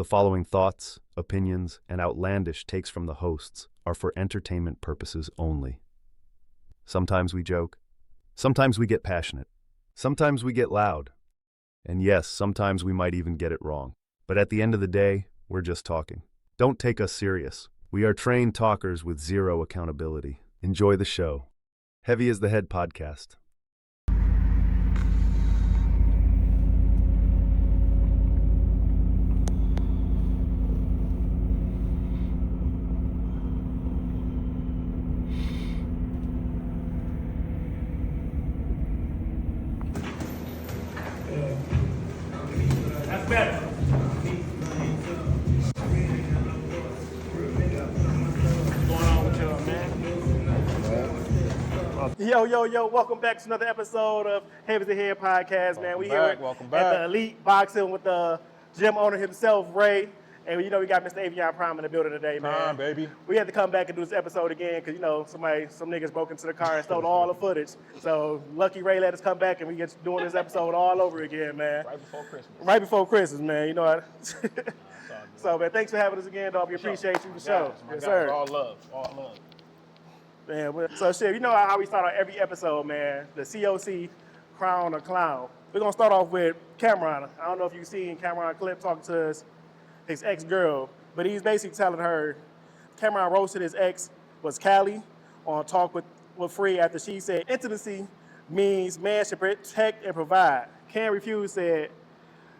following thoughts, opinions, and outlandish takes from the hosts are for entertainment purposes only. Sometimes we joke. Sometimes we get passionate. Sometimes we get loud. And yes, sometimes we might even get it wrong. But at the end of the day, we're just talking. Don't take us serious. We are trained talkers with zero accountability. Enjoy the show. Heavy as the Head podcast. That's better. What's going on with y'all, man? Yo, welcome back to another episode of Heavy as the Head podcast, man. We here Welcome at back. the Elite Boxing with the gym owner himself, Ray. And we got Mr. Avion Prime in the building today, man. Prime, baby. We had to come back and do this episode again because, some niggas broke into the car and stole all the footage. So lucky Ray let us come back and we get doing this episode all over again, man. Right before Christmas. Right before Christmas, man. You know what? So, man, thanks for having us again, dog. We appreciate you for sure. Yes, sir. All love. Man, so shit, you know how we start on every episode, man. The COC, Crown or Clown. We're gonna start off with Cameron. I don't know if you've seen Cameron clip talking to his ex-girl, but he's basically telling her Cameron roasted his ex was Callie on Talk with Free after she said intimacy means man should protect and provide. Cam refused, said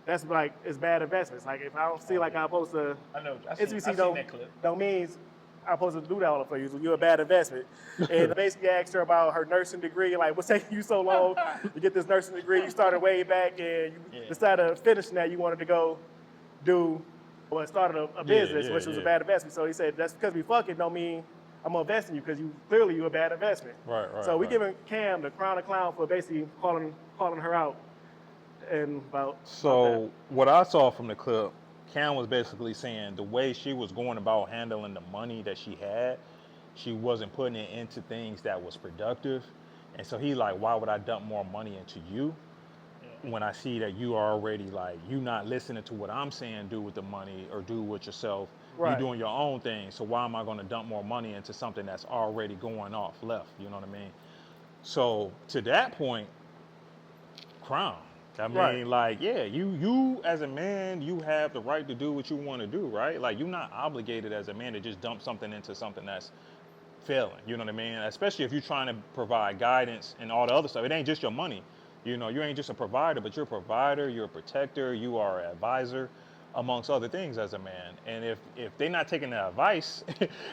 that's like it's bad investments. Like if I don't feel like I'm supposed to, I know. I've intimacy seen that clip. don't means I'm supposed to do that all for you. So you're a bad investment. And basically asked her about her nursing degree. Like, what's taking you so long to get this nursing degree? You started way back and you decided finishing that you wanted to go do, started a business, which was a bad investment. So he said, that's because we fucking don't mean I'm going to invest in you because you're a bad investment. Right. So we giving Cam the crown of clown for basically calling her out. And So what I saw from the clip, Cam was basically saying the way she was going about handling the money that she had, she wasn't putting it into things that was productive. And so he like, why would I dump more money into you when I see that you are already like, you not listening to what I'm saying do with the money or do with yourself. Right. You're doing your own thing. So why am I going to dump more money into something that's already going off left? You know what I mean? So to that point, Crown. I mean, like, yeah, you as a man, you have the right to do what you want to do, right? Like, you're not obligated as a man to just dump something into something that's failing, you know what I mean? Especially if you're trying to provide guidance and all the other stuff. It ain't just your money. You ain't just a provider, but you're a provider, you're a protector, you are an advisor, amongst other things as a man. And if they're not taking the advice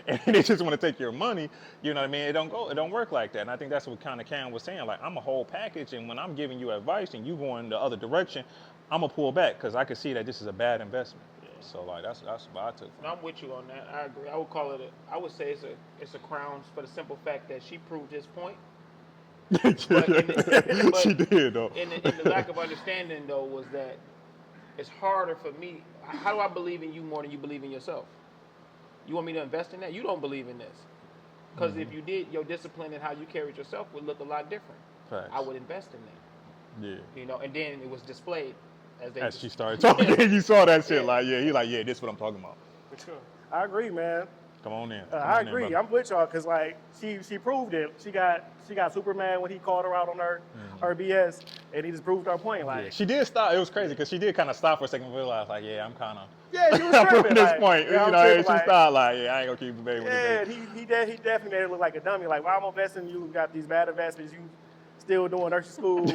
and they just want to take your money, you know what I mean? It don't work like that. And I think that's what kind of Cam was saying. Like, I'm a whole package, and when I'm giving you advice and you going the other direction, I'm gonna pull back because I can see that this is a bad investment. Yeah. So like that's what I took from it. I'm with you on that. I agree. I would call it I would say it's a crown for the simple fact that she proved his point. But she did though. And the lack of understanding though was that it's harder for me. How do I believe in you more than you believe in yourself? You want me to invest in that? You don't believe in this. Because if you did, your discipline and how you carried yourself would look a lot different. Facts. I would invest in that. Yeah. And then it was displayed as she started talking. You saw that shit like, he like, yeah, this is what I'm talking about. For sure. I agree, man. Come on in. I agree. I'm with y'all because like she proved it. She got Superman when he called her out on her BS, and he just proved her point. Like she did stop. It was crazy because she did kind of stop for a second and realize like, yeah, I'm kind of. Yeah, she was tripping. this like, point, yeah, she stopped like, yeah, I ain't gonna keep the baby. Yeah, he definitely made her look like a dummy. Like, why I'm investing in you? Got these bad investments. You still doing nursing school,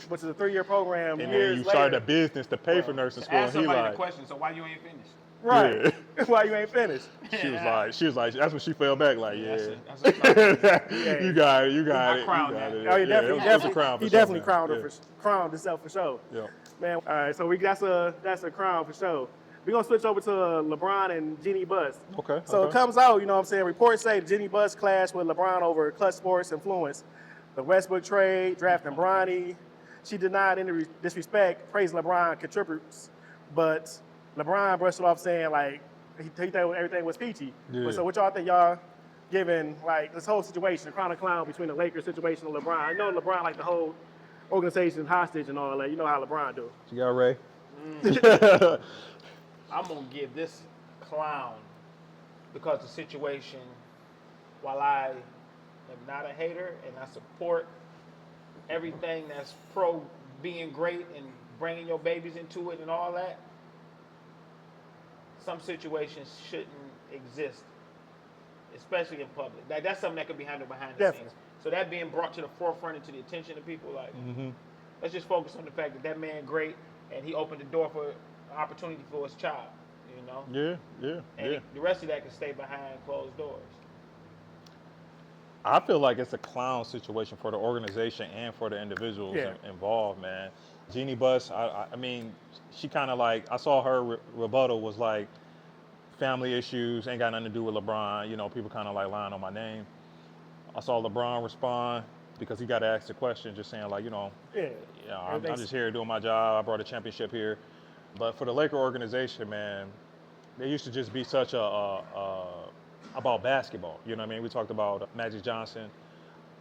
which is a 3-year program. And years then you later. started a business to pay for nursing school. Ask somebody like, the question. So why you ain't finished? Right. Yeah. Why you ain't finished? She was like, that's when she fell back. Like, That's a you got it. I crowned that. Oh, he definitely crowned her crowned himself for sure. Yeah. Man, all right. So that's a crown for sure. We're gonna switch over to LeBron and Jeanie Buss. Okay. So it comes out, you know what I'm saying? Reports say Jeanie Buss clashed with LeBron over Clutch Sports influence. The Westbrook trade, drafting Bronny. She denied any disrespect, praised LeBron contributes, but LeBron brushed it off saying like he thought everything was peachy. Yeah. So what y'all think y'all giving like this whole situation, the crown of clown between the Lakers situation and LeBron? I know LeBron like the whole organization hostage and all that. You know how LeBron do. You got Ray? I'm gonna give this clown because the situation. While I am not a hater and I support everything that's pro being great and bringing your babies into it and all that, some situations shouldn't exist, especially in public. Like, that's something that could be handled behind the Definitely. scenes. So that being brought to the forefront and to the attention of people, like, let's just focus on the fact that that man great and he opened the door for opportunity for his child, you know? And the rest of that can stay behind closed doors. I feel like it's a clown situation for the organization and for the individuals involved, man. Jeanie Buss, I mean, she kind of like, I saw her rebuttal was like, family issues, ain't got nothing to do with LeBron. You know, people kind of like lying on my name. I saw LeBron respond because he got to ask the question, just saying like, I'm just here doing my job. I brought a championship here. But for the Laker organization, man, they used to just be such about basketball. You know what I mean? We talked about Magic Johnson,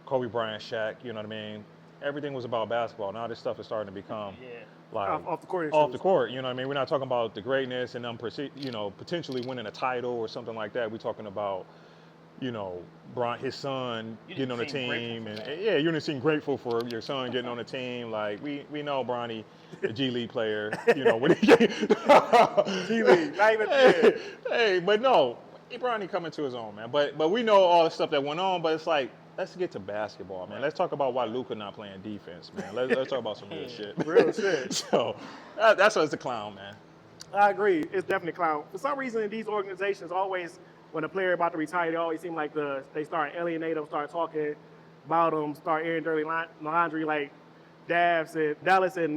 Kobe Bryant, Shaq, you know what I mean? Everything was about basketball. Now this stuff is starting to become like off the court. Off the court, you know what I mean? We're not talking about the greatness and them, potentially winning a title or something like that. We're talking about, his son getting on the team, and you didn't seem grateful for your son getting on the team. Like we know Bronny, the G League player, when he G League, not even hey, but no, Bronny coming to his own, man. But we know all the stuff that went on. But it's like, let's get to basketball, man. Let's talk about why Luka not playing defense, man. Let's talk about some real shit. Real shit. So that's why it's a clown, man. I agree. It's definitely a clown. For some reason, in these organizations, always when a player about to retire, they always seem like they start alienate them, start talking about them, start airing dirty laundry like Dallas and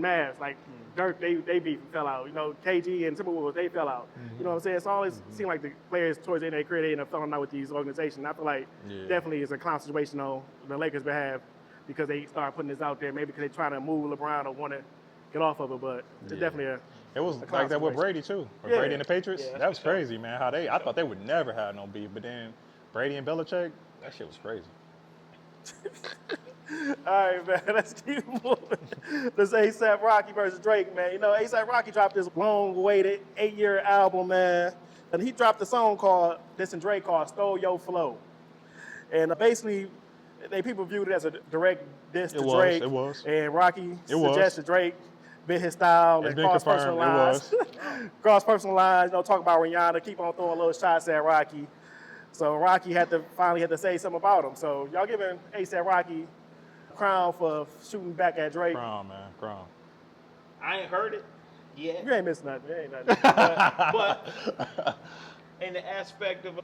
Mavs. Like Dirk, they beef fell out. KG and Timberwolves, they fell out. You know what I'm saying? It's always seemed like the players towards the end of their career, they end up falling out with these organizations. I feel like definitely it's a clown situation on the Lakers' behalf because they start putting this out there, maybe because they're trying to move LeBron or want to get off of it, but it's definitely It was like that with Brady too. With Brady and the Patriots, that was crazy, man. I thought they would never have no beef, but then Brady and Belichick, that shit was crazy. All right, man, let's keep moving. This A$AP Rocky versus Drake, man. A$AP Rocky dropped this long-awaited 8-year album, man. And he dropped a song called Drake called Stole Your Flow. And basically, people viewed it as a direct diss to Drake. It was. And Rocky suggested Drake bit his style and cross personal lines. Cross personal lines, talk about Rihanna, keep on throwing little shots at Rocky. So Rocky finally had to say something about him. So y'all giving A$AP Rocky a crown for shooting back at Drake. Crown, man, crown. I ain't heard it yet. You ain't missing nothing. It ain't nothing. but in the aspect of,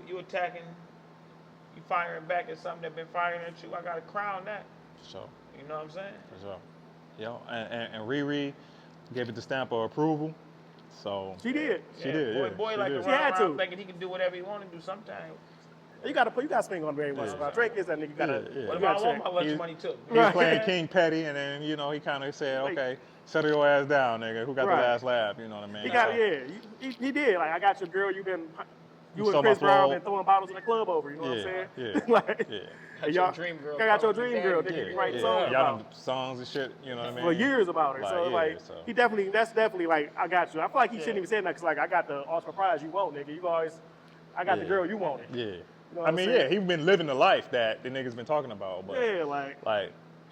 you attacking, you firing back at something that been firing at you, I got to crown that. For sure. You know what I'm saying? For sure. And Riri gave it the stamp of approval. So she did. She did. Boy like to run around thinking he can do whatever he want to do sometimes. You got to swing on very once in a while. Drake is that nigga. What about I want my lunch money too? He was playing King Petty, and then he kind of said, "Okay, settle your ass down, nigga. Who got the last laugh?" You know what I mean? He did. Like, I got your girl. You and Chris Brown been throwing bottles in the club over. You know what I'm saying? I got your dream girl. I got your dream girl. Nigga, you write songs about them songs and shit. You know what I mean? For years about her. He definitely. That's definitely like, I got you. I feel like he shouldn't even say that because like, I got the Oscar prize you want, nigga. You always, I got the girl you wanted. Yeah. You know I mean, he been living the life that the niggas been talking about. But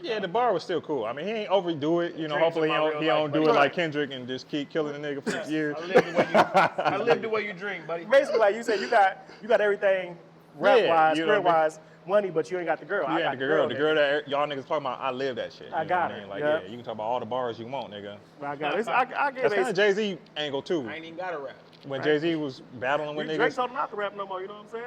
the bar was still cool. I mean, he ain't overdo it. Hopefully he don't do it like Kendrick and just keep killing the nigga for years. I live the way you dream, buddy. Basically, like you said, you got everything rap-wise, script-wise, money, but you ain't got the girl. I got the girl. The girl that y'all niggas talking about, I live that shit. I got it. You can talk about all the bars you want, nigga. I got it. I get That's kind of Jay-Z angle too. I ain't even got to rap. When Jay-Z was battling with niggas. Drake told him not to rap no more, you know what I'm saying?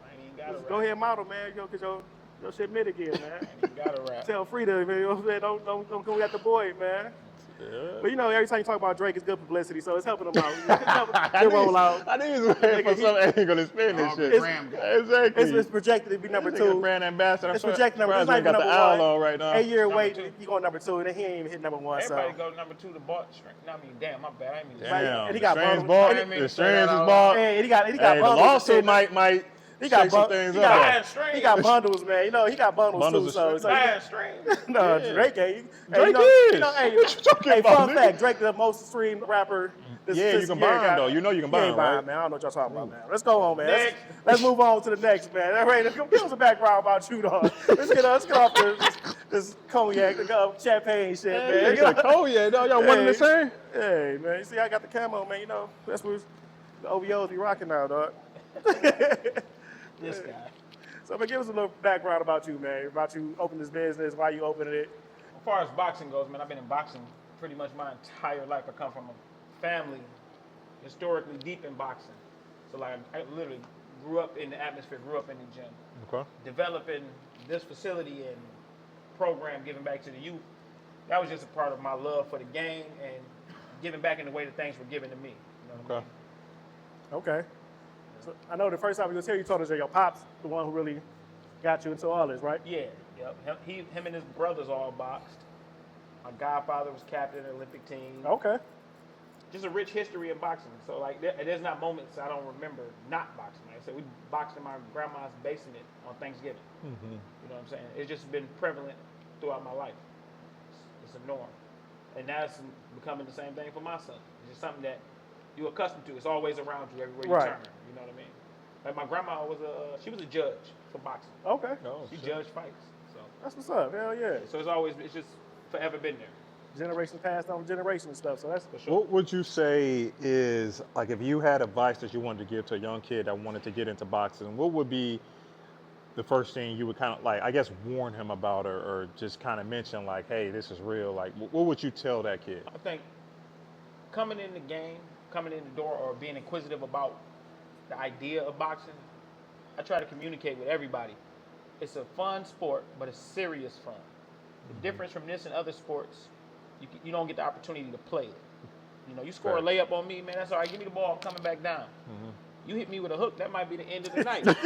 I ain't even got to rap. Go ahead and model, man, because your shit mid again, man. I ain't even got to rap. Tell Frida, man, you know what I'm saying? Don't come at the boy, man. Yeah. But every time you talk about Drake, it's good publicity, so it's helping him out. They roll out. I think he's waiting for some angle to spin this shit. Exactly. It's projected to be number 2. Brand ambassador. It's projected number 2. It's not even got number the 1. owl right now. 8 year wait, he going number 2, and then he ain't even hit number 1. Everybody go number 2 to Bart. Damn, my bad. I didn't mean to say that. Damn. And he got The Strange is bought. And he got the bundles. lawsuit might he got shake some things he up. He got bundles, man. He got bundles too. No, Drake ain't. Drake is. Hey, what you talking about? Fun fact: Drake, the most streamed rapper Yeah, you can burn, though. You know you can burn, ain't buying, right? man. I don't know what y'all talking about, man. Let's go on, man. Next. Let's move on to the next, man. All right, give us a background about you, dog. Let's get off this cognac, champagne shit, man. Hey, you said cognac, dog. Y'all one in the same? Hey, man. You see, I got the camo, man. You know, that's what the OVOs be rocking now, dog. This guy. So, man, give us a little background about you, man. About you opening this business, why you opened it. As far as boxing goes, man, I've been in boxing pretty much my entire life. I come from a family historically deep in boxing. So, like, I literally grew up in the atmosphere, grew up in the gym. Okay. Developing this facility and program, giving back to the youth, that was just a part of my love for the game and giving back in the way that things were given to me. You know what I mean? Okay. So I know the first time we was here, you told us that your pops, the one who really got you into all this, right? Yeah, yep. Him and his brothers all boxed. My godfather was captain of the Olympic team. Okay. Just a rich history of boxing. So like, there's not moments I don't remember not boxing. Like I said, we boxed in my grandma's basement on Thanksgiving. Mm-hmm. You know what I'm saying? It's just been prevalent throughout my life. It's a norm, and now it's becoming the same thing for my son. It's just something that you're accustomed to. It's always around you everywhere you Right. turn. You know what I mean? Like my grandma was she was a judge for boxing. Okay. Oh, She shit. judged fights. So That's what's up. Hell yeah. it's just forever been there. Generations passed on generations and stuff. So that's For sure. What would you say is, like, if you had advice that you wanted to give to a young kid that wanted to get into boxing, what would be the first thing you would kind of, like, I guess, warn him about or just kind of mention, like, hey, this is real? Like, what would you tell that kid? I think coming in the game, coming in the door, or being inquisitive about the idea of boxing, I try to communicate with everybody. It's a fun sport, but it's serious fun. The difference from this and other sports, you don't get the opportunity to play it. You know, you score a layup on me, man, that's all right. Give me the ball, I'm coming back down. You hit me with a hook, that might be the end of the night. It's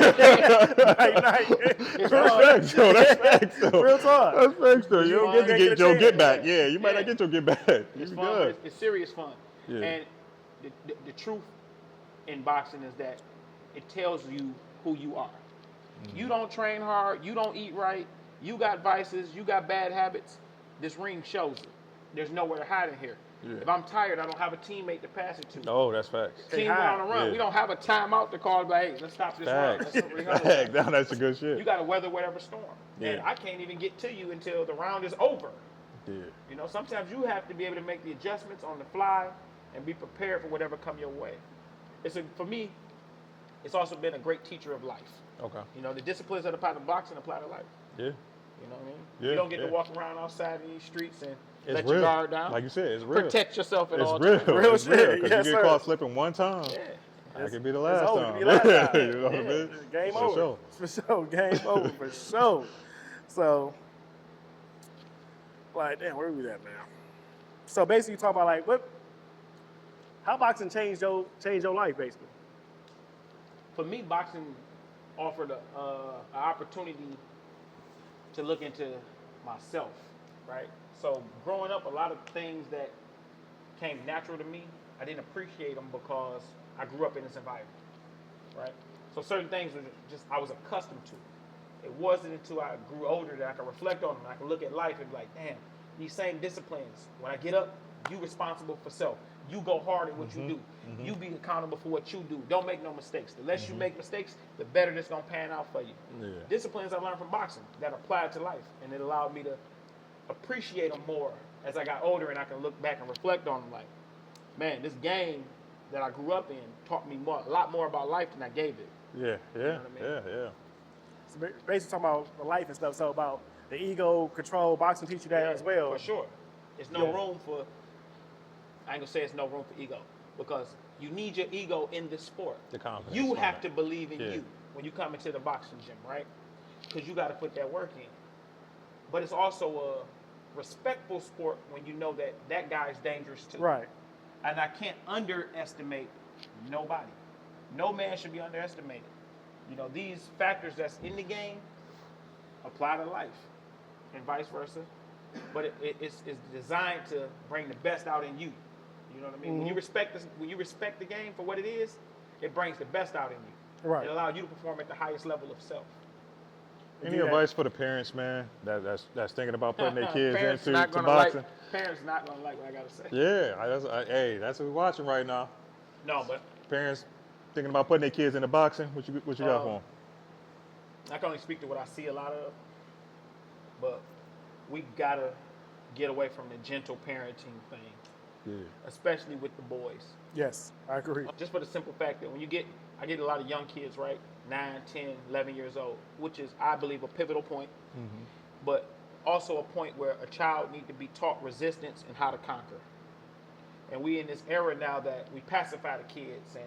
That's facts, though. That's facts, though. real talk. That's facts, though. You don't get to Get get a your chance. get back. Yeah, you might Yeah. not get your get back. It's You fun, good. but it's serious fun. Yeah. And the truth in boxing is that it tells you who you are. You don't train hard, you don't eat right, you got vices, you got bad habits. This ring shows it. There's nowhere to hide in here. Yeah. If I'm tired, I don't have a teammate to pass it to. Oh, that's facts. Team went on a run. Yeah. We don't have a timeout to call, like, hey, let's stop this run. Facts. Let's rehearse. Facts. Now that's a good shit. You got to weather whatever storm. And Yeah. I can't even get to you until the round is over. Yeah. You know, sometimes you have to be able to make the adjustments on the fly and be prepared for whatever come your way. For me, it's also been a great teacher of life. Okay. You know, the disciplines that apply to boxing apply to life. Yeah. You know what I mean? Yeah, You don't get yeah. to walk around outside in these streets and It's let real. your guard down. Like you said, it's real. Protect yourself at It's all real. times. Real It's shit. real. Because Yes, you get sir. caught slipping one time, Yeah. that could be the It's last over. time. Could be last time. You know what I mean? Game For over. sure. For sure. Game over. For sure. So, like, damn, where are we at, man? So basically, you talk about like how boxing changed your life, basically. For me, boxing offered an opportunity to look into myself, right? So growing up, a lot of things that came natural to me, I didn't appreciate them because I grew up in this environment, right? So certain things were just I was accustomed to. It wasn't until I grew older that I could reflect on them. I could look at life and be like, damn, these same disciplines. When I get up, you responsible for self. You go hard at what you do. You be accountable for what you do. Don't make no mistakes. The less you make mistakes, the better this gonna pan out for you. Yeah. Disciplines I learned from boxing that applied to life, and it allowed me to appreciate them more as I got older, and I can look back and reflect on them. Like, man, this game that I grew up in taught me a lot more about life than I gave it. Yeah, yeah, what I mean? yeah. So basically, talking about the life and stuff. So about the ego control, boxing teach you that as well. For sure. There's no room for, I ain't gonna say it's no room for ego, because you need your ego in this sport. The confidence You on have it. to believe in Yeah. you when you come into the boxing gym, right? Because you got to put that work in. But it's also a respectful sport when you know that that guy's dangerous too. Right. And I can't underestimate nobody. No man should be underestimated. You know, these factors that's in the game apply to life and vice versa. But it's designed to bring the best out in you. You know what I mean? When you respect this, when you respect the game for what it is, it brings the best out in you. Right. It allows you to perform at the highest level of self. Any advice for the parents, man, that's thinking about putting their kids Parents into not gonna boxing? Parents not gonna like what I gotta say. Yeah, hey, that's what we're watching right now. No, but Parents thinking about putting their kids into boxing. What you got for them? I can only speak to what I see a lot of, but we gotta get away from the gentle parenting thing, especially with the boys. Yes, I agree. Just for the simple fact that I get a lot of young kids, right? 9, 10, 11 years old, which is, I believe, a pivotal point, but also a point where a child needs to be taught resistance and how to conquer. And we in this era now that we pacify the kids and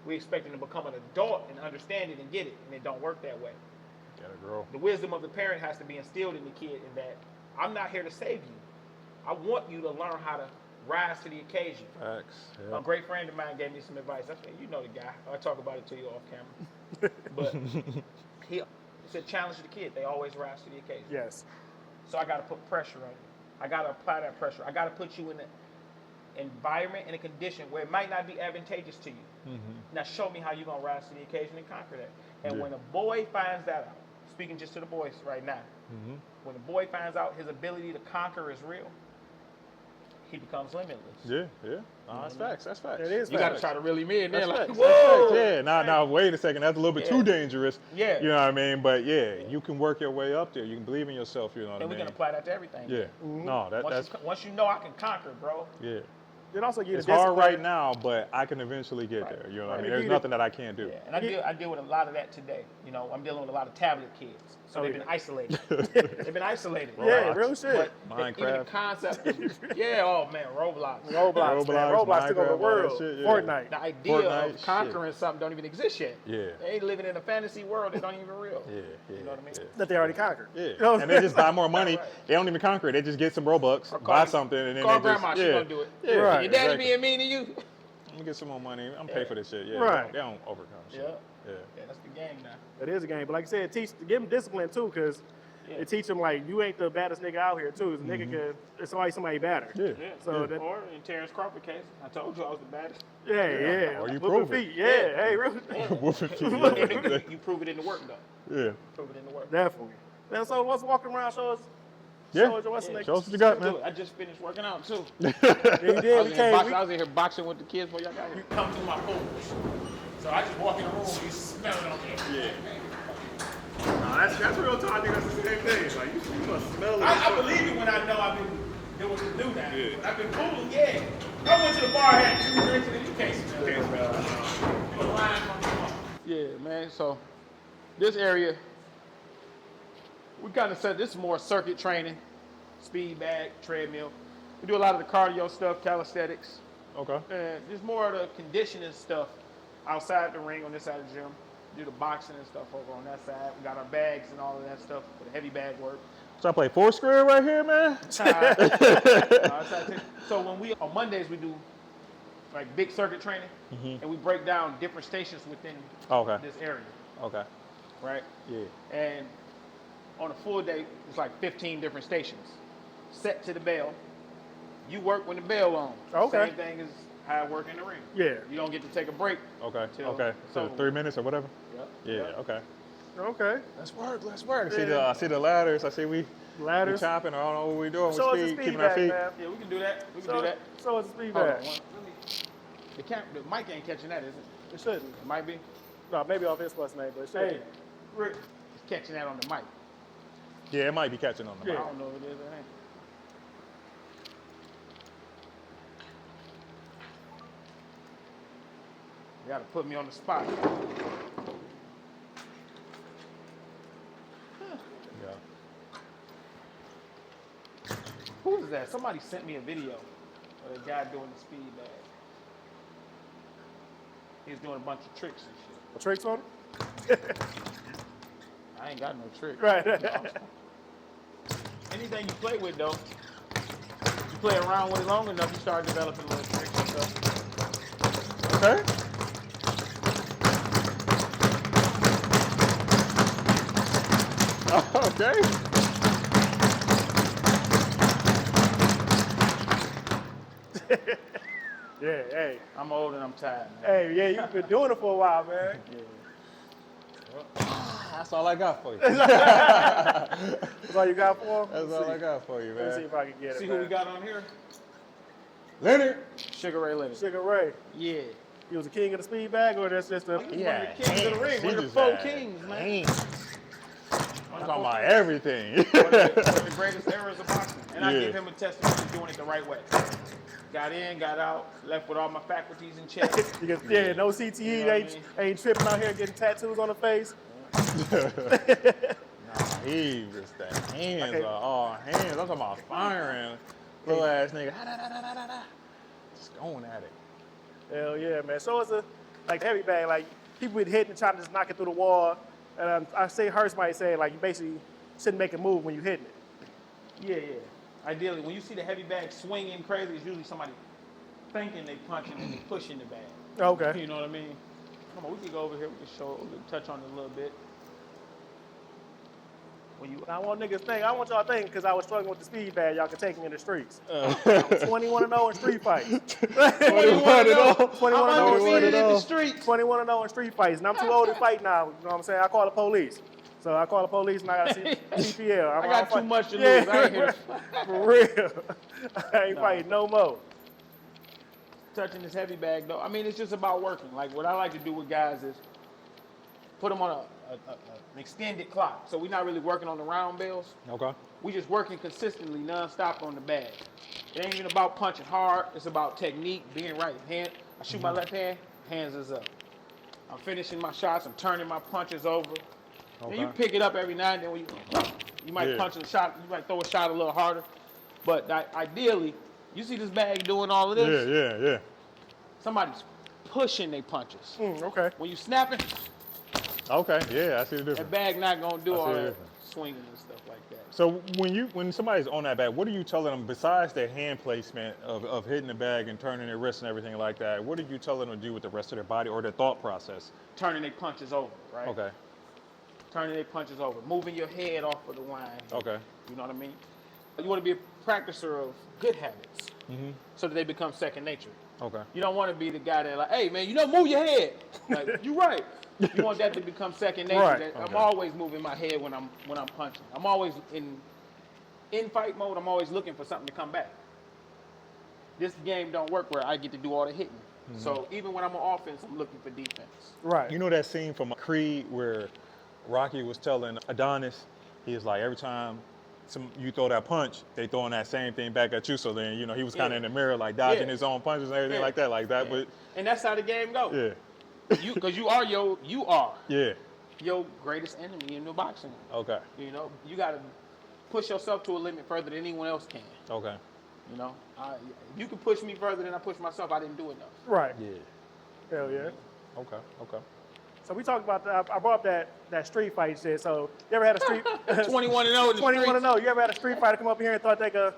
we expect them to become an adult and understand it and get it, and it don't work that way. Gotta grow. The wisdom of the parent has to be instilled in the kid in that I'm not here to save you. I want you to learn how to rise to the occasion. Facts. Yeah. A great friend of mine gave me some advice. I said, you know the guy. I talk about it to you off camera. But he said, challenge the kid. They always rise to the occasion. Yes. So I got to put pressure on you. I got to apply that pressure. I got to put you in an environment and a condition where it might not be advantageous to you. Now show me how you're going to rise to the occasion and conquer that. And when a boy finds that out, speaking just to the boys right now, when a boy finds out his ability to conquer is real, he becomes limitless. Yeah. No, that's facts. That's facts. It is. You got to try to really me in there. That's Like, facts. whoa! That's facts. Yeah. Now, wait a second. That's a little bit too dangerous. Yeah. You know what I mean? But you can work your way up there. You can believe in yourself. You know what I And mean? we can apply that to everything. Yeah. No, that's once you know I can conquer, bro. yeah. It also gives It's hard right now, but I can eventually get there. You know what I mean? There's nothing that I can't do. Yeah, and I deal with a lot of that today. You know, I'm dealing with a lot of tablet kids, so they've been isolated. They've been isolated. Yeah, real shit. But even the concept, of, oh man, Roblox, man. Roblox took over the world. Shit, yeah. Fortnite. The idea of conquering something don't even exist yet. Yeah. They ain't living in a fantasy world that don't even real. Yeah. You know what I mean? That they already conquered. Yeah. You know? And they just buy more money. They don't even conquer it. They just get some Robux, buy something, and then call they just grandma, she gonna do it. Yeah. Right. Your daddy exactly. being mean to you. Let me get some more money. I'm pay for this shit. Yeah. Right. They don't overcome shit. Yeah, that's the game now. It is a game, but like I said, give them discipline too, because it teach them like you ain't the baddest nigga out here too. The nigga could, it's always somebody better. Yeah. So that, Or in Terrence Crawford case, I told you I was the baddest. yeah. Or you Whooping prove it. feet. Yeah. Hey, real. Whooping feet. You prove it in the work though. Yeah. Prove it in the work. Definitely. Now, so let's walk around. Show us. Yeah. Show us what's next. Show us what you got, man. Dude, I just finished working out too. Yeah, you did. I was in here boxing with the kids before y'all got here. You come through my pool. So I just walk in the room, you smell it on there. Yeah. That's real talk. I think that's the same thing. Like you must smell it. I believe it when I know I've been doing some new now. Yeah. When I've been cooling, yeah. I went to the bar, had 2 drinks, and then you can't smell it. Yeah, man. So this area, we kind of said this is more circuit training, speed bag, treadmill. We do a lot of the cardio stuff, calisthenics. Okay. And there's more of the conditioning stuff outside the ring on this side of the gym. Do the boxing and stuff over on that side. We got our bags and all of that stuff for the heavy bag work. So I play Foursquare right here, man. So when we on Mondays we do like big circuit training, and we break down different stations within this area. Okay. Right. Yeah. And on a full day, it's like 15 different stations, set to the bell. You work when the bell on. Okay. Same thing as how I work in the ring. Yeah. You don't get to take a break. Okay. Till Okay. So 3 minutes or whatever. Yep. Yeah. Okay. Okay. Let's work. Let's work. I see the ladders. I see we chopping. I don't know what we doing. Show us We the speed, speed keeping our bag, feet. man. Yeah, we can do that. We can do that. Show us the speed Hold on, bag. the mic ain't catching that, is it? It shouldn't. It might be. No, maybe off his plus name, but it shouldn't. Hey, Rick, it's catching that on the mic. Yeah, it might be catching on the I mic. don't know if it is or ain't. You gotta put me on the spot. Yeah. Who is that? Somebody sent me a video of a guy doing the speed bag. He's doing a bunch of tricks and shit. A tricks on it? I ain't got no tricks. Right. Anything you play with, though, you play around with it long enough, you start developing little tricks and stuff. Okay. Okay. Yeah, hey. I'm old and I'm tired, man. Hey, yeah, you've been doing it for a while, man. That's all I got for you. That's all you got for him? That's all I got for you, Let me see man. if I can get it, See man. who we got on here? Leonard. Sugar Ray Leonard. Sugar Ray. Yeah. He was the king of the speed bag, or that's just a... Yeah, Kings of the ring. One of the 4 kings, man. I'm talking about everything. One of the greatest eras of boxing. And I Yeah. give him a testament to doing it the right way. Got in, got out, left with all my faculties in check. No CTE, You know what I mean? ain't tripping out here getting tattoos on the face. Nah, he just the hands Okay. are all hands. I'm talking about firing. Little ass nigga. Just going at it. Hell yeah, man. So it's a heavy bag, like people would hit and try to just knock it through the wall. And I say Hurst might say like you basically shouldn't make a move when you're hitting it. Yeah, yeah. Ideally, when you see the heavy bag swinging crazy, it's usually somebody thinking they punching and they pushing the bag. Okay. You know what I mean? Come on, we can go over here. We can show, we can touch on it a little bit. I want niggas think. I want y'all to think because I was struggling with the speed bag. Y'all can take me in the streets. I'm 21-0 in street fights. 21-0. 21-0 in the streets. 21-0 in street fights, and I'm too old to fight now. You know what I'm saying? I call the police. So I call the police and I got CPL. I got too much to lose. I ain't here. For real. I ain't fighting no more. Touching this heavy bag though. I mean, it's just about working. Like what I like to do with guys is put them on an extended clock. So we're not really working on the round bells. Okay. We just working consistently, nonstop on the bag. It ain't even about punching hard. It's about technique, being right. Hand. I shoot my left hand, hands is up. I'm finishing my shots. I'm turning my punches over. And you pick it up every now and then when you might punch a shot. You might throw a shot a little harder. But ideally, you see this bag doing all of this. Yeah. Somebody's pushing their punches. Okay. When you snapping, Okay. Yeah, I see the that difference. bag not gonna do I see all the that difference. swinging and stuff like that. So when somebody's on that bag, what are you telling them besides their hand placement of hitting the bag and turning their wrists and everything like that? What are you telling them to do with the rest of their body or their thought process? Turning their punches over, right? Okay. Turning their punches over, moving your head off of the line. Okay. You know what I mean? You want to be a practicer of good habits, so that they become second nature. Okay. You don't want to be the guy that like, hey man, move your head. Like you right. You want that to become second nature. Right. That Okay. I'm always moving my head when I'm punching. I'm always in fight mode. I'm always looking for something to come back. This game don't work where I get to do all the hitting. So even when I'm on offense, I'm looking for defense. Right. You know that scene from Creed where Rocky was telling Adonis, he was like, every time you throw that punch, they throwing that same thing back at you. So then, he was kind of in the mirror, like dodging his own punches and everything like that. But And that's how the game goes. yeah, Because you are yeah, your greatest enemy in the boxing. okay, You got to push yourself to a limit further than anyone else can. okay, You can push me further than I push myself. I didn't do enough. Right. yeah, Hell yeah. okay. So we talked about I brought up that street fight shit. So you ever had a street 21-0 in the 21-0? You ever had a street fighter come up here and thought they could?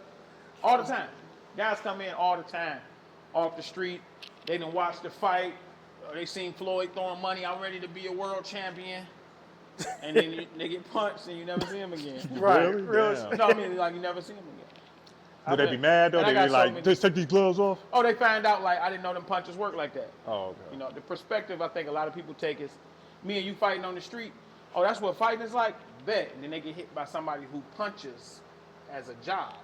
All the time. Guys come in all the time, off the street. They done watch the fight. Or they seen Floyd throwing money. I'm ready to be a world champion. And then they get punched and you never see them again. Right. Really? Real Damn. shit. No, I mean like you never see them again. Do they be mad though? And I They got be so like, many- just take these gloves off? Oh, they find out like I didn't know them punches work like that. Oh, okay. The perspective I think a lot of people take is me and you fighting on the street. Oh, that's what fighting is like? Bet. And then they get hit by somebody who punches as a job.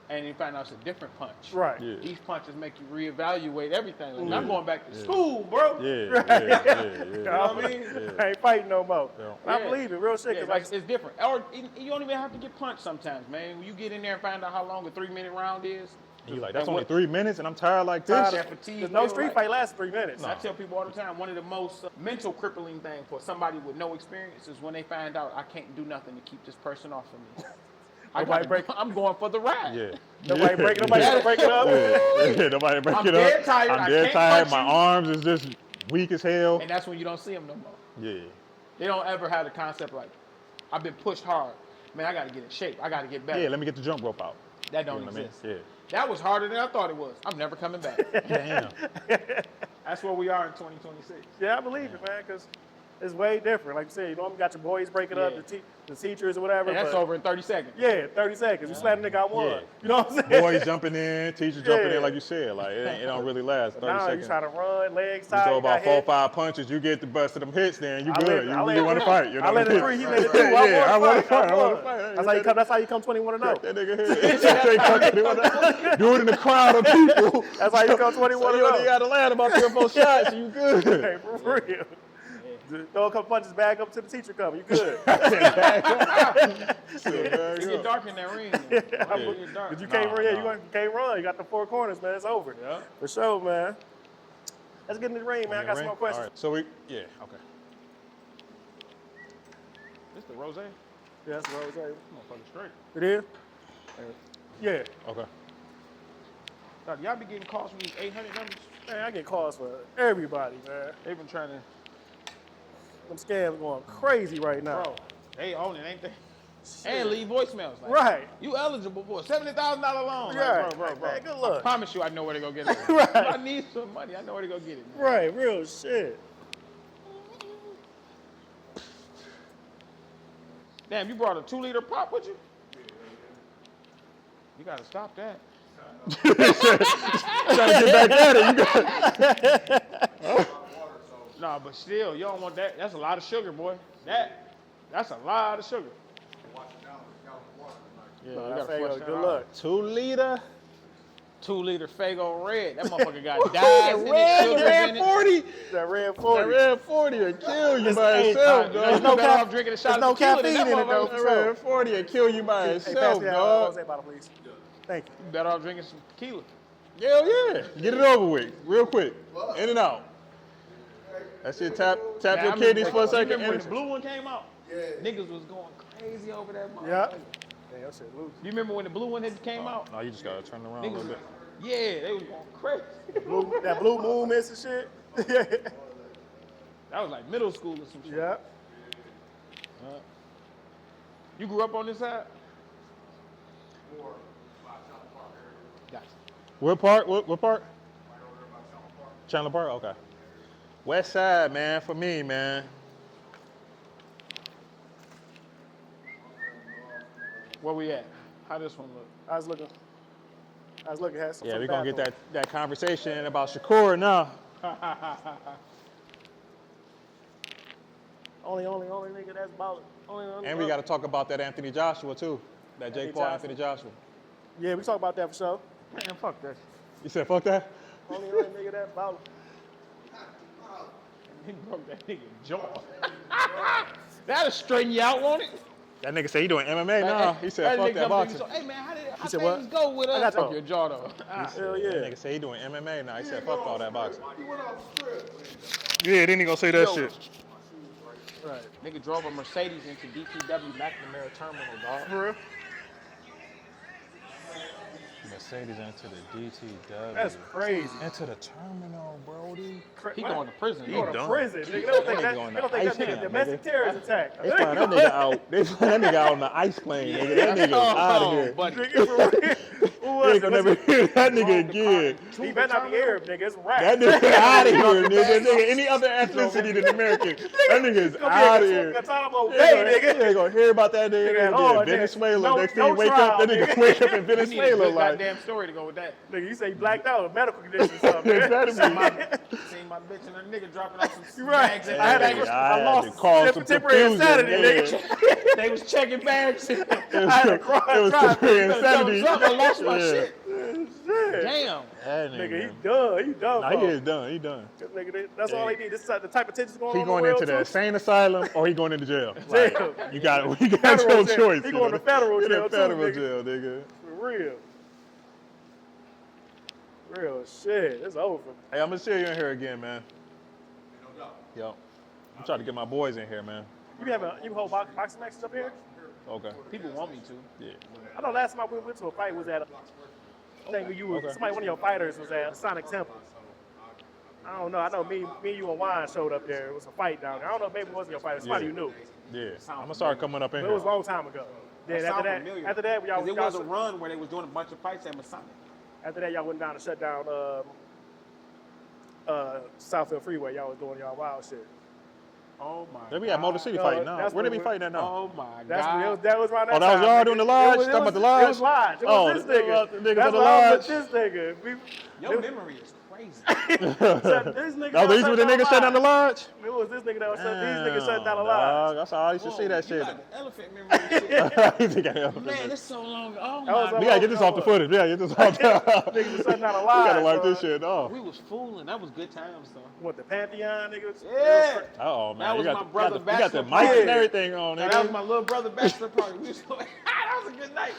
And you find out it's a different punch. Right. Yeah. These punches make you reevaluate everything. Like, Yeah. I'm going back to school, bro. Yeah, You know what I mean? I ain't fighting no more. Yeah. I believe it, real shit. Yeah, Cause it's different. Or you don't even have to get punched sometimes, man. When you get in there and find out how long a 3-minute round is. And you like, that's only 3 minutes and I'm tired like this? Tired That fatigue Because no feel street like- fight lasts 3 minutes. I tell people all the time, one of the most mental crippling things for somebody with no experience is when they find out I can't do nothing to keep this person off of me. I'm going for the ride. Yeah. Nobody breaking it up. Yeah, nobody break I'm it dead up. tired. I'm I dead can't tired. punch My you. arms is just weak as hell. And that's when you don't see them no more. Yeah. They don't ever have the concept like, I've been pushed hard. Man, I got to get in shape. I got to get better. Yeah, let me get the jump rope out. That don't You know what I mean? exist. Yeah. That was harder than I thought it was. I'm never coming back. Damn. That's where we are in 2026. Yeah, I believe it, man. Because It's way different. Like you said, you normally got your boys breaking up, the teachers or whatever. And that's but, over in 30 seconds. Yeah, 30 seconds. You slap a nigga out one. Yeah. You know what I'm saying? Boys jumping in, teachers jumping Yeah. in, like you said. Like it don't really last 30 Now seconds. you try to run, legs You tied. throw you about got 4 or hit. 5 punches, you get the bust of them hits, then you I good. let- You I really let- want to fight. You know I let what it I three, mean? he let it two. Yeah, I want to I fight. I want won. to fight. That's how you come 21-0. That nigga hit. Do it in the crowd of people. That's how you come 21-0. So you only got to land about 3 or 4 shots, you good. Hey, for real. Throw a couple punches back up to the teacher coming. You good? It get dark in that ring. It get dark. But you can't run. Yeah, you can't run. You got the 4 corners, man. It's over. Yeah. For sure, man. Let's get in the ring, man. I got some more questions. All right. So okay. This the rose? Yeah, that's what I was saying. Motherfucker straight. It is? Yeah. Okay. Dog, y'all be getting calls from these 800 numbers? Man, I get calls for everybody, man. They've been trying to, Them scams going crazy right now. bro, they own it, ain't they? And leave voicemails. Like, Right. You eligible for a $70,000 loan. Right. Like, bro. Man, good I luck. promise you I know where to go get it. Right. If I need some money, I know where to go get it. Man. Right, real shit. Damn, you brought a 2-liter pop with you? You gotta stop that. Trying to get back at it. Nah, but still, you don't want that. That's a lot of sugar, boy. That's a lot of sugar. Yeah, No, you that gotta Fago, flush that good out. luck. 2-liter. 2-liter Fago Red. That motherfucker got dyes in it, sugars in it. 40. That red That 40. red 40 will kill you by Hey, itself, You dog. no better cap- off drinking a shot there's no of tequila than caffeine that in it, though. motherfucker. That red 40 will kill you by Hey, pass itself, me that dog. Jose bottle, please. Thank you. You better off drinking some tequila. Hell yeah. Get it over with, real quick. In and out. That's it. Tap Man, your I kidneys for a remember second. when the blue one came out? Niggas was going crazy over that motherfucker. Yeah. Hey, that shit loose. You remember when the blue one had came out? No, you just gotta turn it around a Niggas little was, bit. yeah, they was going crazy. That blue moon mist and shit. That was like middle school or some shit. Yeah. You grew up on this side? Gotcha. What part? What part? Chandler Park? Okay. West side, man, for me, man. Where we at? How this one look? I was looking. Had some Yeah, we're gonna get that conversation about Shakur now. Only nigga that's about. Only And we gotta talk about that Anthony Joshua too. That Jake Paul, Anthony Joshua. Yeah, we talk about that for sure. Man, fuck that. You said fuck that? Only nigga that's about. He broke that nigga jaw. That'll straighten you out, won't it? That nigga said he doing MMA now. He said fuck nigga that come boxing. to you, so, hey man, how said things what? go with I us? got Broke you. your jaw though. Hell yeah. That nigga said he doing MMA now. He said fuck all that boxing. Yeah, then he gonna say that Yo. shit. Right. Nigga drove a Mercedes into DTW McNamara Terminal, dog. For real? Mercedes into the DTW. That's crazy. Into the terminal, Brody. He going to prison. He going to done. prison. Nigga, they don't think That that, nigga going they don't to think that ice nigga camp, domestic nigga. terrorist attack. They find that nigga out. They find that nigga out on the ice plane, nigga. That nigga out of here. Buddy. Nigga, for real. Who You was ain't gonna it? never hear that nigga again. He better not be Arab, nigga. It's a rap. That nigga out of here, nigga. Nigga, any other ethnicity than American, that nigga is out of here. Guantanamo You Bay, ain't nigga. gonna hear about that nigga. Nigga at Nigga all, in nigga. Venezuela. No- Next thing no you wake trial, up, that nigga nigga. wake up in You need a Venezuela good like. goddamn story to go with that. Nigga, you say you blacked out with medical conditions or something. It better be. Seen my bitch and her nigga dropping off some Right. bags. I had Nigga, to, I I had lost to call some temporary confusion, insanity, nigga. They was checking bags. I had to cry. It was temporary insanity. I lost my Yeah. shit. Shit. Damn. That Nigga, he nigga. done. He done. Nah, he is done. He done. Nigga, that's all they need. This is the type of tensions going He on going in the into the world, insane asylum or he going into jail. Jail. Like, you got your Federal jail. choice. He you going know. to federal He in jail, too, federal nigga. jail, nigga. For real. Real shit. It's over. Hey, I'm gonna see you in here again, man. Yo, I'm trying to get my boys in here, man. You hold boxing matches up here? Okay. People want me to. Yeah. I know last time I went to a fight was at I think when you were, somebody, one of your fighters was at Sonic Temple. I don't know. I know me, you and Wine showed up there. It was a fight down there. I don't know if maybe it wasn't your fight. It was somebody you knew. Yeah. I'm gonna start coming up in But it here. was a long time ago. Then after that, y'all There was a run where they was doing a bunch of fights at Masonic. After that, y'all went down to shut down Southfield Freeway. Y'all was doing y'all wild shit. Oh my They be at Motor City No, fighting now. that's Where they what be fighting at now? Oh my That God. was around that Oh, that was time, y'all nigga. doing the lodge? It was, Talking about the It lodge? was lodge. It Oh, was this nigga. the niggas That's at the why I was lodge. with this nigga. Your memory is crazy. This nigga Oh, these were the niggas shutting down the lodge? It was this nigga that was shutting these niggas shutting down the Dog, lodge. that's how I used to see that You shit. got the elephant memory and shit. You think I am? Man, it's so long. Oh That was my a We God. gotta get this off the footage. Yeah, get this off the Niggas was shutting down the We lodge. gotta wipe this dog. shit off. We was fooling. That was good times, though. What, the Pantheon niggas? Yeah. Uh-oh, man. That was you my got, brother you got the bachelor mics party. and everything on, Now, nigga. that was my little brother bachelor party. We was like, that was a good night.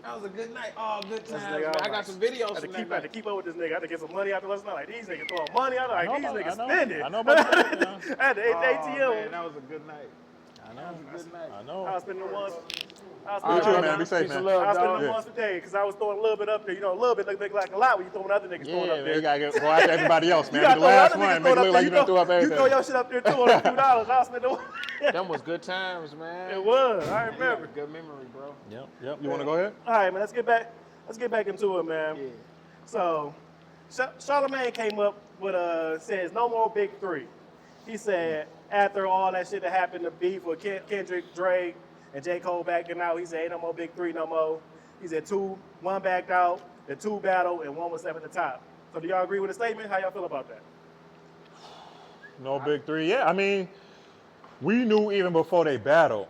That was a good night. Oh, good This times, nigga, man. was I got like- some videos had to from keep, that had to night. keep up with this nigga. I had to get some money out the last night. Like, these niggas throwing money out. Like, these niggas spending. I know about that. I had to hit the Oh, ATM. man, that was a good night. I That was a good night. I know. I was spending the ones. I was You too, spending, man. Be safe, Peace and man. love, I was spending dog. the ones a day because I was throwing a little bit up there. You know, a little bit look like a lot when you throwing other niggas throwing Yeah, up man, there. you gotta go after everybody else, You man. gotta Be the throw last other one. niggas Make it throwing look like up you there. done threw up You everything. throw your shit up there too on a few dollars. I spent the Them was good times, man. It was. I You got remember. a good memory, bro. Yep. You wanna go ahead? All right, man. Let's get back into it, man. Yeah. So, Charlamagne came up with says no more big three. He said after all that shit that happened, the beef with Kendrick, Drake, and J. Cole backing out, he said ain't no more big three no more. He said one backed out, the two battled, and one was left at the top. So do y'all agree with the statement? How y'all feel about that? No big three. Yeah, I mean, we knew even before they battled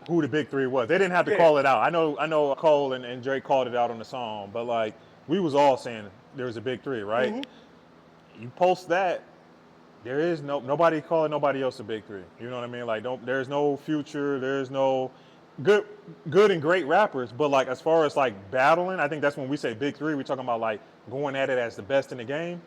who the big three was. They didn't have to Yeah. call it out. I know Cole and Drake called it out on the song, but like we was all saying there was a big three, right? Mm-hmm. You post that, there is nobody calling nobody else a big three. You know what I mean? Like there's no Future, there's no good and great rappers, but like as far as like battling, I think that's when we say big three, we're talking about like going at it as the best in the game.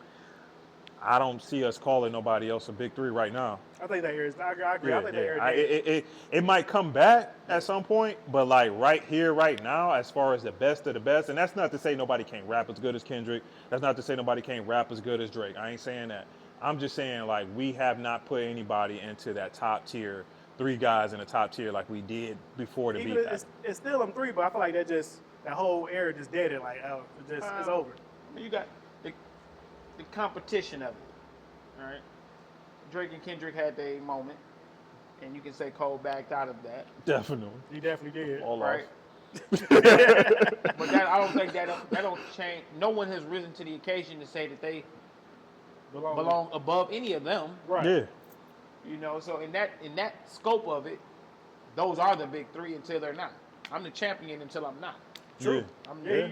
I don't see us calling nobody else a big three right now. I think that is. I agree. I think that is. It might come back at some point, but like right here, right now, as far as the best of the best, and that's not to say nobody can't rap as good as Kendrick. That's not to say nobody can't rap as good as Drake. I ain't saying that. I'm just saying like we have not put anybody into that top tier, three guys in the top tier like we did before the Even beef. it's still them three, but I feel like that whole era just dead. It like it's over. You got the competition of it, all right? Drake and Kendrick had their moment, and you can say Cole backed out of that, Definitely. You definitely did. All right? off. But I don't think that don't change. No one has risen to the occasion to say that they belong above any of them. Right. Yeah. You know, so in that scope of it, those are the big three until they're not. I'm the champion until I'm not. True. I'm Yeah.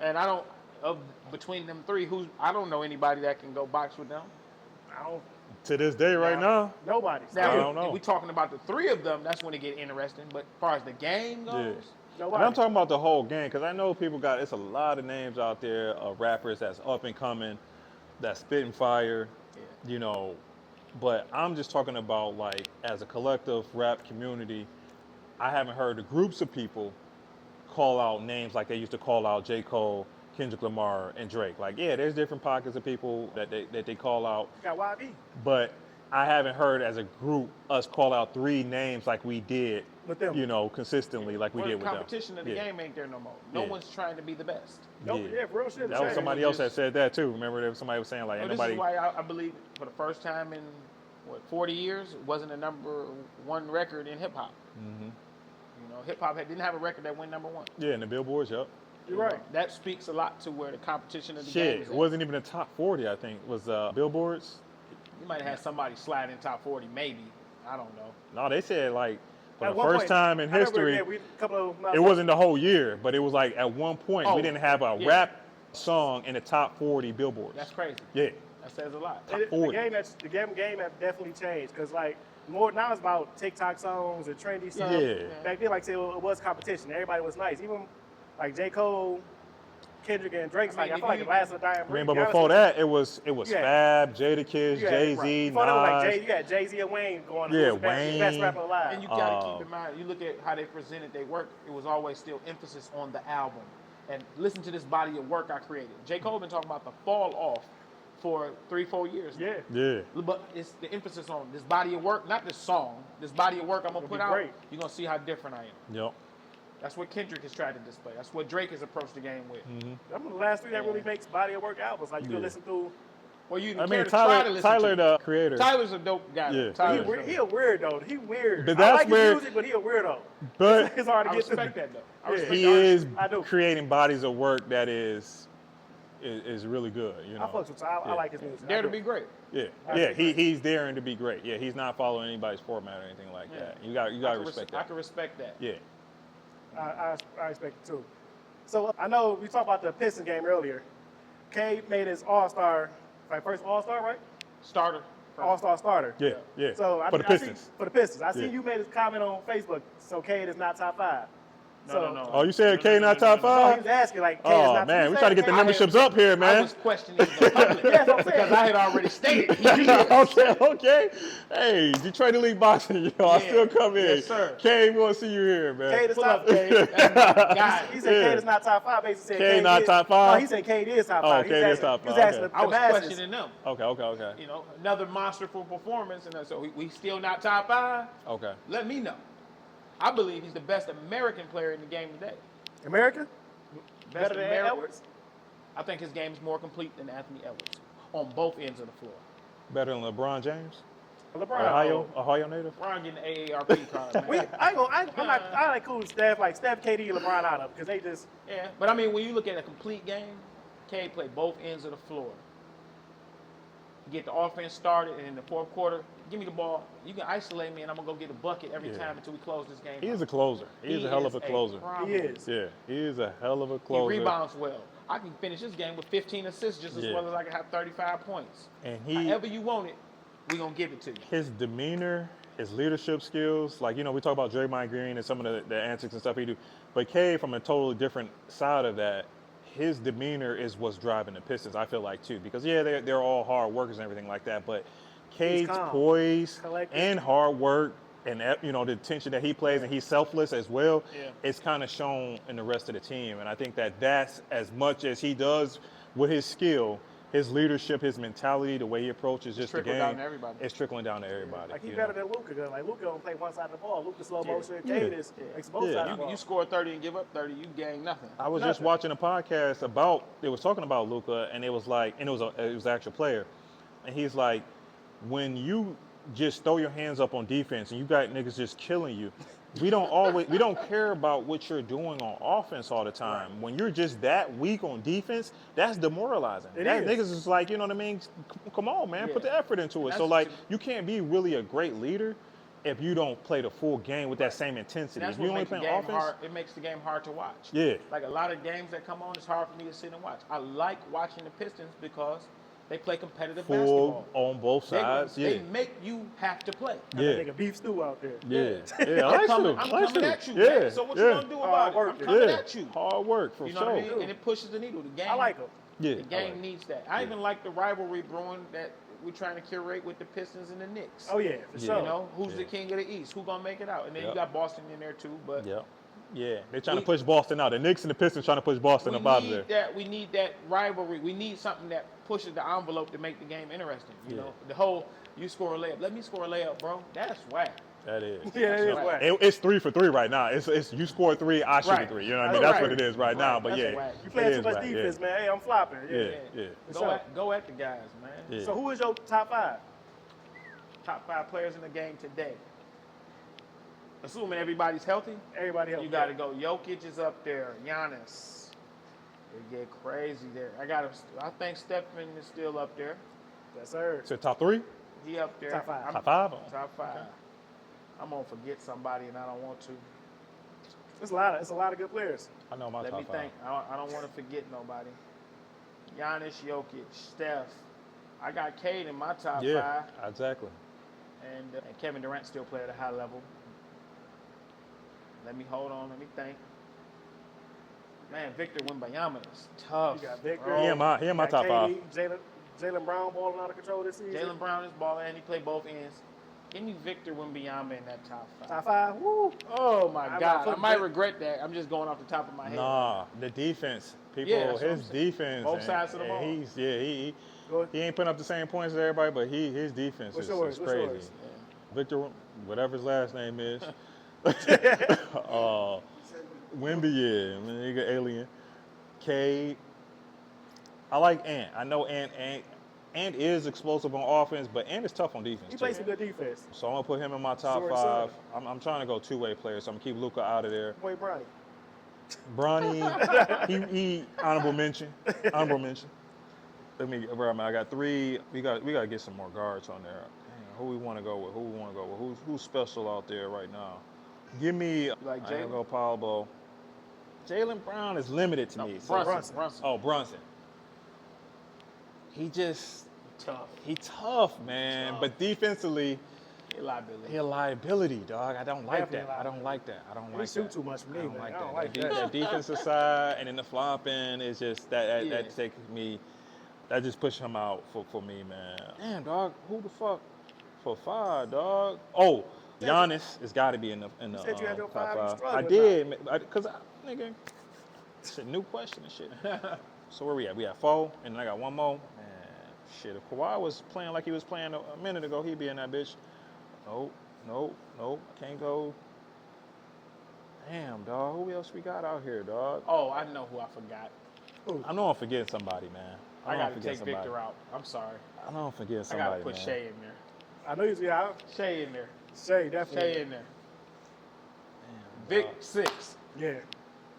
and I don't between them three, I don't know anybody that can go box with them. I don't. To this day, right now, Nobody. Now, I don't know. if we talking about the three of them, that's when it get interesting. But as far as the game goes, and Nobody. I'm talking about the whole game because I know people it's a lot of names out there of rappers that's up and coming, that's spitting fire, you know. But I'm just talking about like as a collective rap community, I haven't heard the groups of people call out names like they used to call out J. Cole, Kendrick Lamar, and Drake. Like, yeah, there's different pockets of people that they call out, You got YB. but I haven't heard as a group us call out three names like we did, With them. you know, consistently like we well, did the with them. competition of the game ain't there no more. No Yeah. one's trying to be the best. Nope. Yeah, real shit. That was Shame. somebody else that said that too. Remember, there was somebody was saying like, So ain't this nobody. is why I believe for the first time in 40 years, it wasn't a number one record in hip hop. Mm-hmm. You know, hip hop didn't have a record that went number one. Yeah, in the billboards, yep. You're right. That speaks a lot to where the competition of the Shit, game is it at. wasn't even the top 40. I think was billboards. You might have had somebody slide in top 40, maybe. I don't know. No, they said like for At the one first point, time in I remember, history. yeah, It wasn't the whole year, but it was like at one point Oh, we didn't have a yeah. rap song in the top 40 billboards. That's crazy. Yeah. That says a lot. Top The 40. game have definitely changed because like more now it's about TikTok songs and trendy songs. Yeah. Back then, like I said, it was competition. Everybody was nice. Even like J. Cole, Kendrick, and Drake's. I mean, I feel like the last of the dying I breed. mean, but To be before honest that, it was Yeah. Fab, Jada Kiss, with you, Jay Z, right. Before that was like Nas. you got Jay Z and Wayne going. Yeah, who's the best Wayne. rapper alive. And you gotta keep in mind, you look at how they presented their work, it was always still emphasis on the album. And listen to this body of work I created. J. Cole been talking about the fall off for 3-4 years. Yeah. Yeah. But it's the emphasis on this body of work, not this song. This body of work I'm gonna It'll put be out. great. You're gonna see how different I am. Yep. That's what Kendrick has tried to display. That's what Drake has approached the game with. I'm the last three that really makes body of work albums. Like you can Yeah. listen through Well, you I didn't mean, care to try to listen Tyler, to the creator. Tyler's a dope guy. Yeah. Tyler's He a weird though. He weird. But I that's like his where- music, but he a weirdo. But It's hard to I get respect through. that, though. I Yeah. respect he the is I do. creating bodies of work that is really good. You I know. fucks with him. I like his music. Dare I to do. be great. Yeah, I yeah. agree. He's daring to be great. Yeah, he's not following anybody's format or anything like that. You got to respect I that. can respect that. Yeah. I respect it too. So I know we talked about the Pistons game earlier. Cade made his All-Star, like first All-Star, right? Starter. All-Star starter. Yeah, yeah. So For the I Pistons. see, for the Pistons. I Yeah. seen you made a comment on Facebook. So Cade is not top 5. No. Oh, you said K not top No, he five? was asking like Cade is Oh not. man, he we said trying to get the Cade- memberships up here, I man. was questioning the public Yes, I'm saying. because I had already stated he is. Okay. Hey, Detroit Elite Boxing, yo, I Yeah. still come in. Yes, sir. K, we want to see you here, man. Cade is Pull top up, Cade. That's my guy. He said Yeah. Cade is not top 5. Basically said Cade not is, top 5? No, he said Cade is top Oh, 5. Cade is top He was 5, asking okay. the I was masses. questioning them. Okay. You know, another monsterful performance, and so we still not top 5. Okay. Let me know. I believe he's the best American player in the game today. America? Best Better than American. Edwards? I think his game is more complete than Anthony Edwards on both ends of the floor. Better than LeBron James? LeBron. Ohio native? Ron getting the AARP card, man. I like cool Steph, like Steph, KD, and LeBron out of because they just. Yeah, but I mean, when you look at a complete game, Cade played both ends of the floor. Get the offense started, and in the fourth quarter, give me the ball. You can isolate me, and I'm gonna go get a bucket every Yeah. time until we close this game. He out. is a closer. He is a hell of a is closer. problem. He is. Yeah, he is a hell of a He closer. rebounds well. I can finish this game with 15 assists just as Yeah. well as I can have 35 points. And he, However you want it, we're gonna give it to you. his demeanor, his leadership skills, like, you know, we talk about Draymond Green and some of the antics and stuff he do, but K, from a totally different side of that, his demeanor is what's driving the Pistons, I feel like, too. Because, yeah, they're all hard workers and everything like that, but Cade's calm, poise collected. and hard work and, you know, the attention that he plays, and he's selfless as well, Yeah. it's kind of shown in the rest of the team. And I think that that's as much as he does with his skill, his leadership, his mentality, the way he approaches just the trickling game. down to everybody. It's trickling down to everybody. Like he's you better know? than Luka. Like Luka don't play one side of the ball. Luka slow motion. Yeah. Cade is makes both Yeah. sides of the ball. You score 30 and give up 30, you gain nothing. I was just Nothing. watching a podcast about, they was talking about Luka, and it was like, and it was an actual player, and he's like, when you just throw your hands up on defense and you got niggas just killing you, we don't care about what you're doing on offense all the time. Right. When you're just that weak on defense, that's demoralizing. It That is. niggas is like, you know what I mean? Come on, man, Yeah. put the effort into it. That's So like, what you can't be really a great leader if you don't play the full game with that same And intensity. that's If you what only makes the play game offense, hard. It makes the game hard to watch. Yeah. Like a lot of games that come on, it's hard for me to sit and watch. I like watching the Pistons because they play competitive full basketball. on both sides. They Yeah. make you have to play. Got Yeah. that nigga beef stew out there. Yeah, yeah, I I'm like coming, to. I'm I like coming to. at you, Yeah, man. So what you yeah. gonna do about it? work, I'm yeah. coming Yeah, at you. hard work for You know sure. what I mean? And it pushes the needle. The game. I like him. Yeah, The I game like it. needs that. I even like the rivalry brewing that we're trying to curate with the Pistons and the Knicks. Oh yeah, for Yeah. sure. You know, who's the Yeah. king of the East? Who gonna make it out? And then Yep. you got Boston in there too. But Yeah, yeah. They're trying We- to push Boston out. The Knicks and the Pistons trying to push Boston up out of there. we need that rivalry. We need something that pushes the envelope to make the game interesting. You Yeah. know, the whole you score a layup. Let me score a layup, bro. That's whack. That is. Yeah, it is Right. whack. It's 3 for 3 right now. It's you score 3, I shoot a Right. 3. You know what I mean? That's That's what right. it is right now. But That's yeah, whack. You playing it too is much whack, defense, yeah. man. Hey, I'm flopping. Yeah. Yeah. For Go sure. at the guys, man. Yeah. So who is your top 5? Top 5 players in the game today. Assuming everybody's healthy, Everybody else. you got to go. Jokic is up there. Giannis. They get crazy there. I think Stephen is still up there. Yes, sir. So top 3, He up there. Top 5. I'm- top 5. Top 5. I'm gonna forget somebody, and I don't want to. It's a lot of good players. I know my Let top me 5. think. I don't want to forget nobody. Giannis, Jokic, Steph. I got Cade in my top Yeah, 5, exactly. and Kevin Durant still play at a high level. Let me think. Man, Victor Wembanyama is tough. You got Victor. bro. He in my You got top 5. KD, Jaylen Brown balling out of control this season. Jaylen Brown is balling, and he played both ends. Give me Victor Wembanyama in that top 5. Top 5. Woo. Oh my I'm God! not I might putting- regret that. I'm just going off the top of my head. Nah, the defense. People, Yeah, that's what his I'm saying. defense. Both and- sides of the and ball. He ain't putting up the same points as everybody, but his defense What's is yours? What's crazy. yours? Victor, whatever his last name is. Wemby, yeah, nigga alien. Cade. I like Ant. I know Ant and is explosive on offense, and is tough on defense. He too. plays some good defense. So I'm gonna put him in my top Jordan five. Son. I'm trying to go two-way players, so I'm gonna keep Luka out of there. Boy, Bronny. Bronny, he honorable mention. Honorable mention. Let me. I got three. We got to get some more guards on there. Dang, who we want to go with? Who's special out there right now? Give me. Like I'm gonna Jalen? go Pablo. Jalen Brown is limited to me. So- Brunson. Oh, Brunson. He just Tough. he tough, man. Tough. But defensively, Liability. he a liability, dog. I don't like Definitely that. I don't liability. like that. I don't He like shoot that. too much for me, I don't man. like I that. don't like that, that. that defensive side and then the flopping is just that Yeah. takes me. That just pushed him out for me, man. Damn, dog. Who the fuck for 5, dog? Oh, Giannis has got to be in the said you had your top 5, you 5. struggling I did, because nigga, it's a new question and shit. So where we at? We at 4, and then I got one more. Man, shit. If Kawhi was playing like he was playing a minute ago, he'd be in that bitch. Nope. Can't go. Damn, dog. Who else we got out here, dog? Oh, I know who I forgot. I know I'm forgetting somebody, man. I know got I'm to forgetting take somebody. Victor out. I'm sorry. I know I'm forgetting I somebody, got to put man. Shea in there. I know he's Shea in there. Shay, definitely. Shea in there. Damn, Vic dog. 6. Yeah.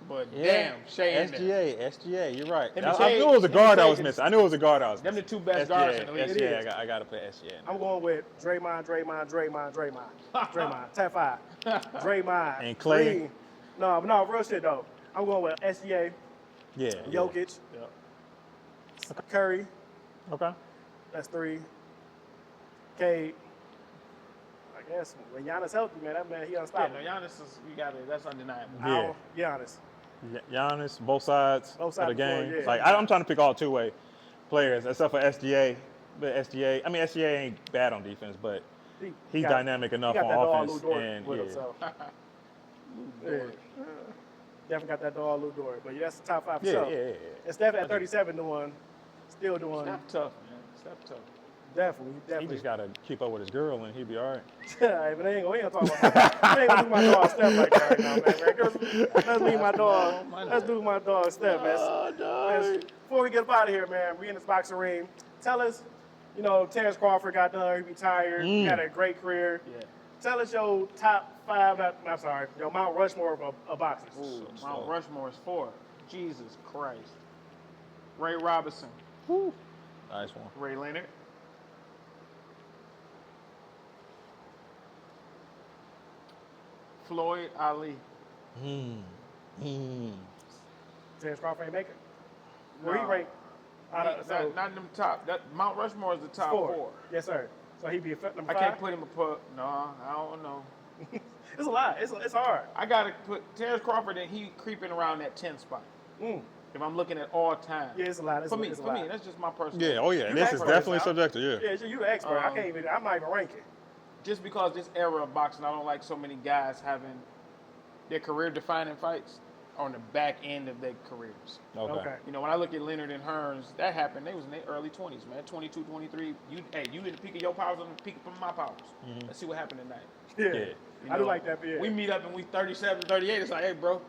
But Yeah. damn, Shea in there. SGA, you're right. Him I and knew it was a Shea- guard I him was and missing. I knew it was a guard I was Them missing. the two best guards in the league. It is. I got to put SGA in I'm there. going with Draymond. Draymond. Top 5. Draymond. And Clay? Green. No, real shit though. I'm going with SGA, Yeah. Jokic, Yeah. Curry. Okay. That's 3. Cade. I guess when Giannis healthy, man, that man he Yeah, unstoppable. no, Giannis is, you got it. That's undeniable. Yeah. Giannis. Giannis, both sides Both of sides the of the floor, game. yeah. Like I'm trying to pick all two-way players, except for SGA. But SGA ain't bad on defense, but he's got- dynamic enough he got that on dog offense. Lou Dort And with him, yeah. so. Yeah. Definitely got that dog Lou Dort. But yeah, that's the top 5 for Yeah, sure. yeah. And Steph at 37 still doing. Steph tough, man. Steph tough. Definitely. He just got to keep up with his girl, and he'll be all right. Hey, but they ain't gonna talk about that. They ain't gonna do my dog Steph like that right now, man. Let's leave my dog. Let's do my dog Steph, man. Man, before we get up out of here, man, we in this boxing ring. Tell us, Terrence Crawford got done, he retired, he had a great career. Yeah. Tell us your top 5, your Mount Rushmore of boxers. Ooh, Mount Rushmore is 4. Jesus Christ. Ray Robinson. Nice one. Ray Leonard. Floyd Ali. Terrence Crawford ain't make it. Where he No. ranked? Not in them top. Mount Rushmore is the top 4. Yes, sir. So he'd be number 5? I can't put him no, I don't know. It's a lot. It's hard. I gotta put Terrence Crawford and he creeping around that 10 spot. If I'm looking at all time. Yeah, it's a lot. For me, that's just my personal. Yeah, oh yeah. You This the is expert, definitely Sal. subjective, yeah. Yeah, you the expert. I'm not even ranking. Just because this era of boxing, I don't like so many guys having their career-defining fights on the back end of their careers. Okay. When I look at Leonard and Hearns, that happened. They was in their early 20s, man. 22, 23. You in the peak of your powers, I'm in the peak of my powers. Let's see what happened tonight. Yeah. I do like that. Yeah. We meet up and we 37, 38. It's like, hey, bro,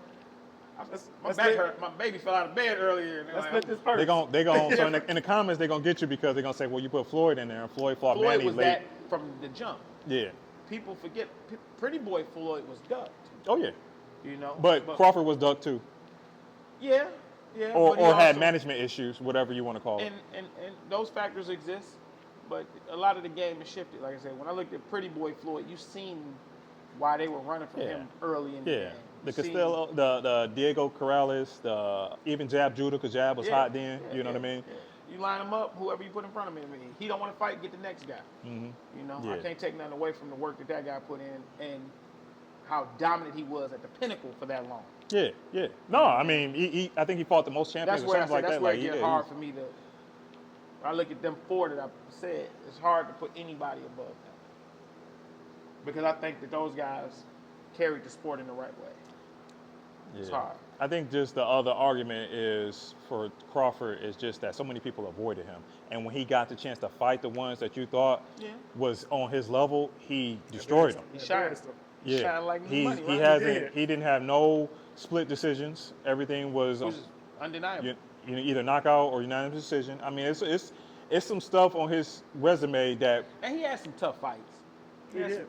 my let's back split- hurt. My baby fell out of bed earlier. And Let's like, split this purse. They gon' so in the comments they're gonna get you because they're gonna say, well, you put Floyd in there and Floyd fought Floyd Manny was late. that from the jump. Yeah. People forget, Pretty Boy Floyd was ducked. Oh yeah. But Crawford was ducked too. Yeah. Or but he had also- management issues, whatever you want to call it. And those factors exist, but a lot of the game is shifted. Like I said, when I looked at Pretty Boy Floyd, you seen why they were running from him early in the game. The You seen- Costello, the Diego Corrales, even Jab Judah, because Jab was hot then. yeah, You know what I mean? yeah. You line him up, whoever you put in front of him. He don't want to fight, get the next guy. Yeah. I can't take nothing away from the work that guy put in and how dominant he was at the pinnacle for that long. Yeah. No, I mean, I think he fought the most champions That's or where something like that's that. where Like, it gets hard for me to. When I look at them 4 that I said, it's hard to put anybody above them because I think that those guys carried the sport in the right way. It's hard. I think just the other argument is for Crawford is just that so many people avoided him. And when he got the chance to fight the ones that you thought was on his level, he destroyed them. He shined. He shined like new money, right? He didn't have no split decisions. Everything was Which is undeniable. either knockout or unanimous decision. I mean, it's it's some stuff on his resume that And he had some tough fights.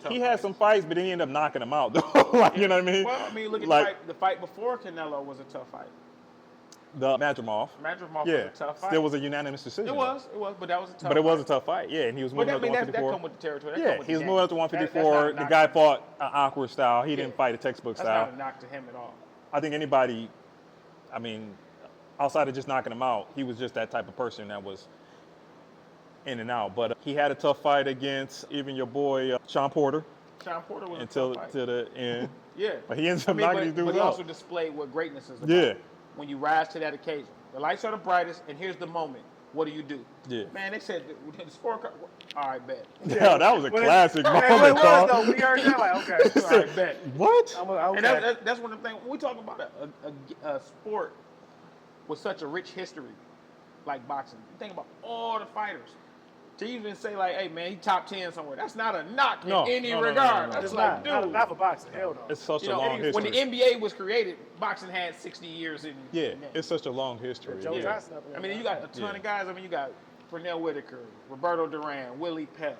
he had some fights, but then he ended up knocking him out, though. Like, you know what I mean? Well, I mean, look at like, the fight before Canelo was a tough fight. the Madrimov. Madrimov Yeah, was a tough fight. still was a unanimous decision. It was, but that was a tough fight. But it was a tough fight, yeah, and he was But moving up to that 154. come with the territory. That Yeah, come with he the was game. moving up to That's 154. not a The knock guy to him. fought an awkward style. He didn't Yeah. fight a textbook That's style. not a knock to him at all. I think anybody, I mean, outside of just knocking him out, he was just that type of person that was in and out. But he had a tough fight against even your boy Sean Porter Sean Porter was until a tough fight. to the end. Yeah. But he ends up knocking these but dudes he out. also displayed what greatness is about. Yeah. When you rise to that occasion. The lights are the brightest, and here's the moment. What do? Yeah. Man, they said the scorecard. All right, bet. Yeah, that was a classic Well, it moment, was, dog. though. We heard that, like, okay. All right, bet. What? Okay. And that's one of the things. When we talk about a sport with such a rich history, like boxing, you think about all the fighters. To even say like, hey man, he top 10 somewhere. That's not a knock in any regard. No. That's It's like, dude. not for boxing. Hell no. It's such You a know, long when history. the NBA was created, boxing had 60 years in. Yeah, in that. it's such a long history. Joe Yeah. Johnson up in I mean, there. you got a ton of guys. I mean, you got Pernell Whitaker, Roberto Duran, Willie Pep,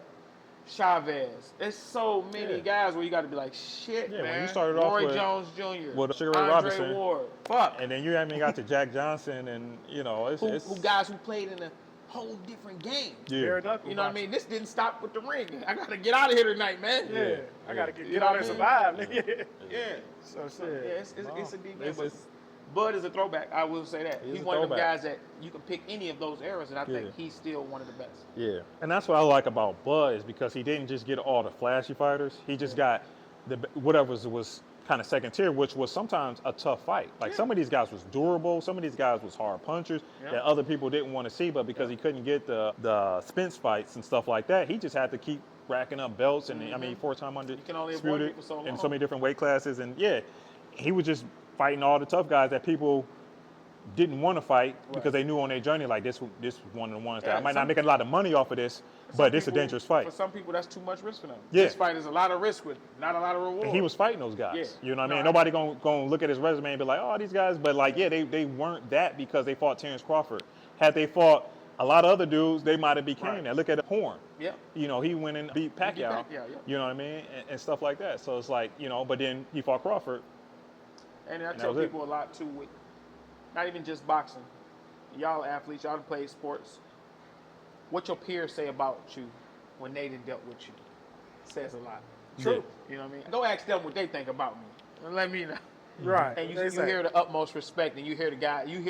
Chavez. There's so many guys where you got to be like, shit, Yeah, man. when you started off Roy with- Jones Jr., with Sugar Ray Andre Robinson. Ward. Fuck. And then you haven't got to Jack Johnson, and you know, it's Who guys who played in a whole different game. yeah. Bare knuckle You know what I boxing. mean? This didn't stop with the ring. I got to get out of here tonight, man. Yeah. I got to You get know out what and I survive, nigga. Yeah. So Yeah, shit. it's a deep game. It's- But it's- Bud is a throwback. I will say that. He is He's a one of them throwback. guys that you can pick any of those eras, and I think Yeah. he's still one of the best. Yeah, and that's what I like about Bud is because he didn't just get all the flashy fighters. He just got the whatever was kind of second tier, which was sometimes a tough fight. Like some of these guys was durable, some of these guys was hard punchers that other people didn't want to see, but because he couldn't get the Spence fights and stuff like that, he just had to keep racking up belts. And I mean, 4-time can only avoid undisputed it for so in long. so many different weight classes, and yeah, he was just fighting all the tough guys that people didn't want to fight because they knew on their journey like this was one of the ones that Yeah, I might some- not make a lot of money off of this, but it's a People- dangerous fight. For some people, that's too much risk for them. Yeah. This fight is a lot of risk with not a lot of reward. And he was fighting those guys. Yeah. You know what I No, mean? I- Nobody gonna look at his resume and be like, oh, these guys. But like, yeah, they weren't that because they fought Terrence Crawford. Had they fought a lot of other dudes, they might have became that. Look at Horn. Yeah. You know, he went and beat Pacquiao. Pacquiao, yeah. You know what I mean? And stuff like that. So it's like, you know, but then he fought Crawford. And I that tell was it. people a lot too, with not even just boxing. Y'all athletes, y'all play sports. What your peers say about you when they done dealt with you says a lot. True. You know what I mean? Go ask them what they think about me. And let me know. Right. And you They say. hear the utmost respect, and you hear the guy. You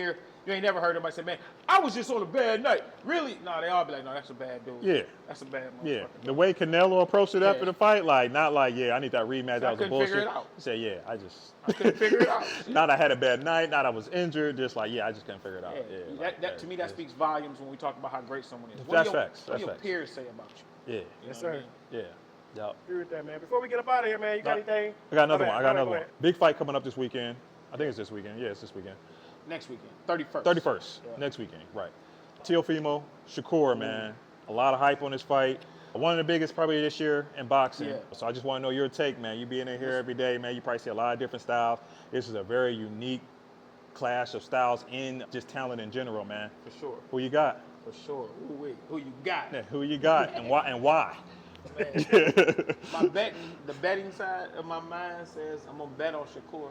ain't never heard anybody say, "Man, I was just on a bad night." Really? No, they all be like, "No, that's a bad dude." Yeah. That's a bad motherfucker. Yeah, the way Canelo approached it after Yeah. the fight, like not like, yeah, I need that rematch. I That was a couldn't bullshit. figure it out. He said, yeah, I couldn't figure it out. Not I had a bad night, not I was injured. Just like, yeah, I just couldn't figure it out. Yeah, Yeah, that, like, to me that speaks volumes when we talk about how great someone is. That's do your, facts. What That's do your facts. peers say about you? Yeah, You Yes, know what I sir. mean? yeah, yeah. Agree with that, man. Before we get up out of here, man, you got anything? I got another Go one. I ahead, got go another one. ahead. Big fight coming up this weekend. I think it's this weekend. Yeah, it's this weekend. Next weekend, 31st. 31st, Yeah. next weekend, right. Teofimo Shakur, man. A lot of hype on this fight. One of the biggest probably this year in boxing. Yeah. So I just want to know your take, man. You being in here every day, man, you probably see a lot of different styles. This is a very unique clash of styles in just talent in general, man. For sure. Who you got? For sure. Who you got? Yeah, who you got and why? And why? The betting side of my mind says I'm gonna bet on Shakur.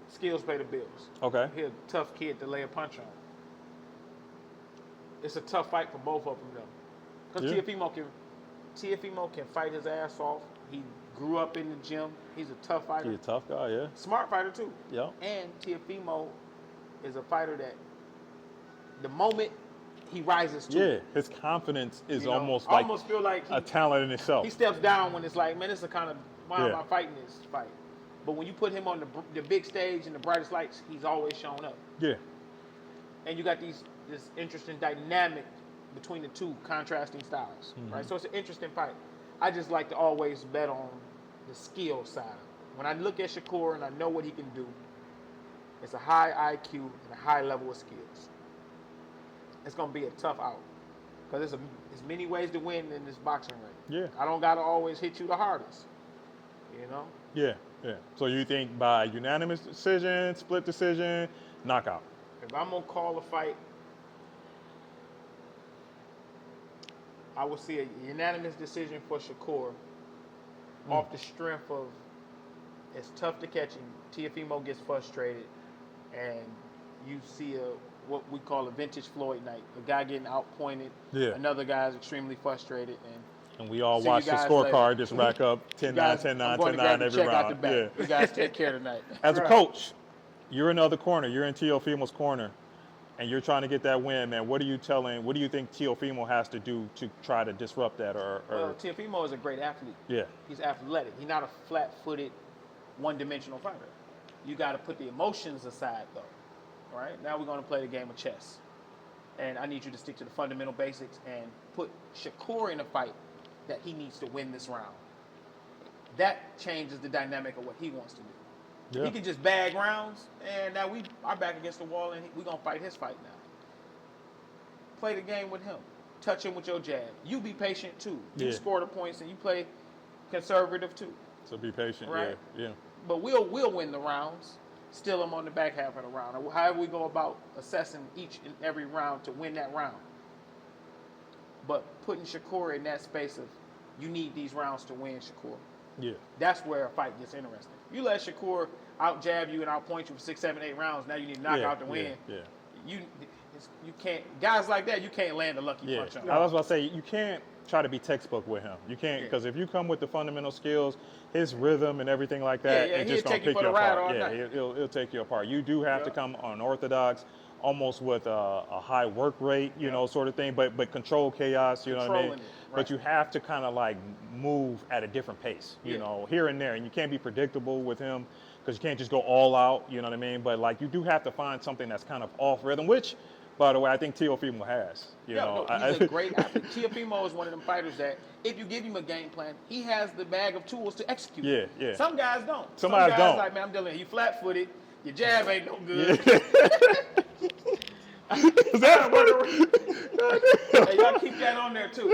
Skills pay the bills. Okay. He's a tough kid to lay a punch on. It's a tough fight for both of them though, because Yeah. Teofimo can fight his ass off. He grew up in the gym. He's a tough fighter. He's a tough guy, yeah. Smart fighter too. Yeah. And Teofimo is a fighter that the moment he rises to Yeah, it, his confidence is you know, almost I like almost feel like a talent in itself. he steps down when it's like, man, this is a kind of why am Yeah. I fighting this fight? But when you put him on the big stage and the brightest lights, he's always shown up. Yeah. And you got this interesting dynamic between the two contrasting styles, right? So it's an interesting fight. I just like to always bet on the skill side. When I look at Shakur and I know what he can do, it's a high IQ and a high level of skills. It's gonna be a tough out because there's many ways to win in this boxing ring. Yeah. I don't gotta always hit you the hardest, you know. Yeah, yeah. So you think by unanimous decision, split decision, knockout? If I'm gonna call a fight, I would see a unanimous decision for Shakur off the strength of it's tough to catch him. Teofimo gets frustrated, and you see what we call a vintage Floyd night. A guy getting outpointed. Yeah. Another guy's extremely frustrated, And we all See watch you the guys scorecard later. just rack up 10-9, guys, 10-9, I'm going to 10-9 grab the every check out the round. back. Yeah. You guys take care tonight. As a Right. coach, you're in the other corner. You're in Teofimo's corner, and you're trying to get that win, man. What do you think Teofimo has to do to try to disrupt that? Well, Teofimo is a great athlete. Yeah. He's athletic. He's not a flat-footed, one-dimensional fighter. You got to put the emotions aside, though. All right? Now we're going to play the game of chess. And I need you to stick to the fundamental basics and put Shakur in a fight that he needs to win this round. That changes the dynamic of what he wants to do. Yeah. He can just bag rounds, and now we are back against the wall, and we're going to fight his fight now. Play the game with him. Touch him with your jab. You be patient, too. You Yeah. score the points, and you play conservative, too. So be patient. Right. Yeah. But we'll win the rounds, steal them on the back half of the round. Or however we go about assessing each and every round to win that round. But putting Shakur in that space of, you need these rounds to win, Shakur. Yeah. That's where a fight gets interesting. You let Shakur out jab you and out point you for 6, 7, 8 rounds. Now you need to knock out to win. Yeah. You can't. Guys like that, you can't land a lucky Yeah. punch on. I was about to say, you can't try to be textbook with him. You can't, Yeah. because if you come with the fundamental skills, his rhythm and everything like that, Yeah, it's he'll just going take to you pick for you the ride apart. all Yeah, night. it'll take you apart. You do have to come unorthodox, almost with a high work rate, you know, sort of thing, but control chaos, you know what I mean? Controlling it, But right. you have to kind of like move at a different pace, you Yeah. know, here and there. And you can't be predictable with him because you can't just go all out, you know what I mean? But like you do have to find something that's kind of off rhythm, which, by the way, I think Teofimo has. You know, he's a great athlete. Teofimo is one of them fighters that if you give him a game plan, he has the bag of tools to execute. Yeah, yeah. Some guys don't. Some guys guys don't. like, man, I'm dealing with you flat-footed. Your jab ain't no good. Is that what? Hey, y'all keep that on there too.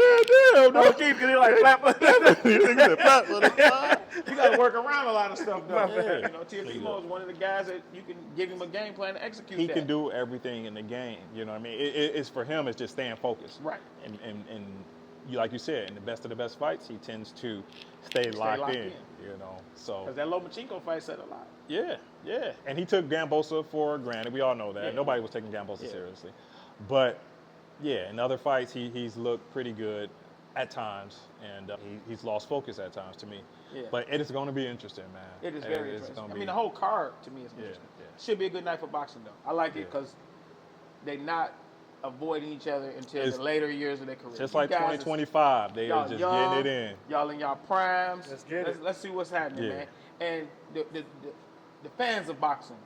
Damn, No, keep getting like flat. You got to work around a lot of stuff, though. Yeah. You know, Teofimo is one of the guys that you can give him a game plan to execute. He that. can do everything in the game. You know what I mean? It's for him. It's just staying focused. Right. And you, like you said, in the best of the best fights, he tends to stay locked in. You know, so. Because that Lomachenko fight said a lot. Yeah. And he took Gambosa for granted. We all know that. Yeah. Nobody was taking Gambosa Yeah. seriously. But, yeah, in other fights, he's looked pretty good at times. And he's lost focus at times to me. Yeah. But it is going to be interesting, man. It is very It's interesting. gonna I be- mean, the whole card to me is Yeah, interesting. yeah. Should be a good night for boxing, though. I like it Yeah. because they're not avoiding each other until It's the later years of their career. Just You like guys 2025, they are y'all just young, getting it in. Y'all in y'all primes. Let's get it. Let's see what's happening, Yeah. man. And the fans of boxing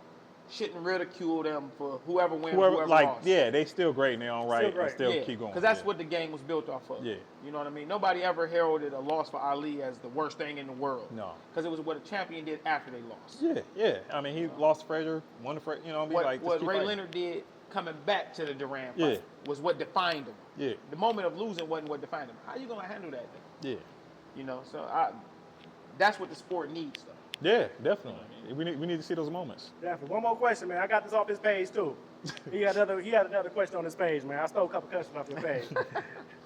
shouldn't ridicule them for whoever wins, whoever lost. they still great in their own right, great. and still keep going. Because that's yeah. what the game was built off of. Yeah. You know what I mean? Nobody ever heralded a loss for Ali as the worst thing in the world. No. Because it was what a champion did after they lost. Yeah. I mean, he lost Frazier, won the Frazier. You know, What just keep Ray fighting. Leonard did coming back to the Duran fight Yeah. was what defined him. Yeah. The moment of losing wasn't what defined him. How you gonna handle that thing? Yeah. You know, so that's what the sport needs, though. Yeah, definitely. We need to see those moments. Definitely. One more question, man. I got this off his page too. He had another question on his page, man. I stole a couple questions off your page.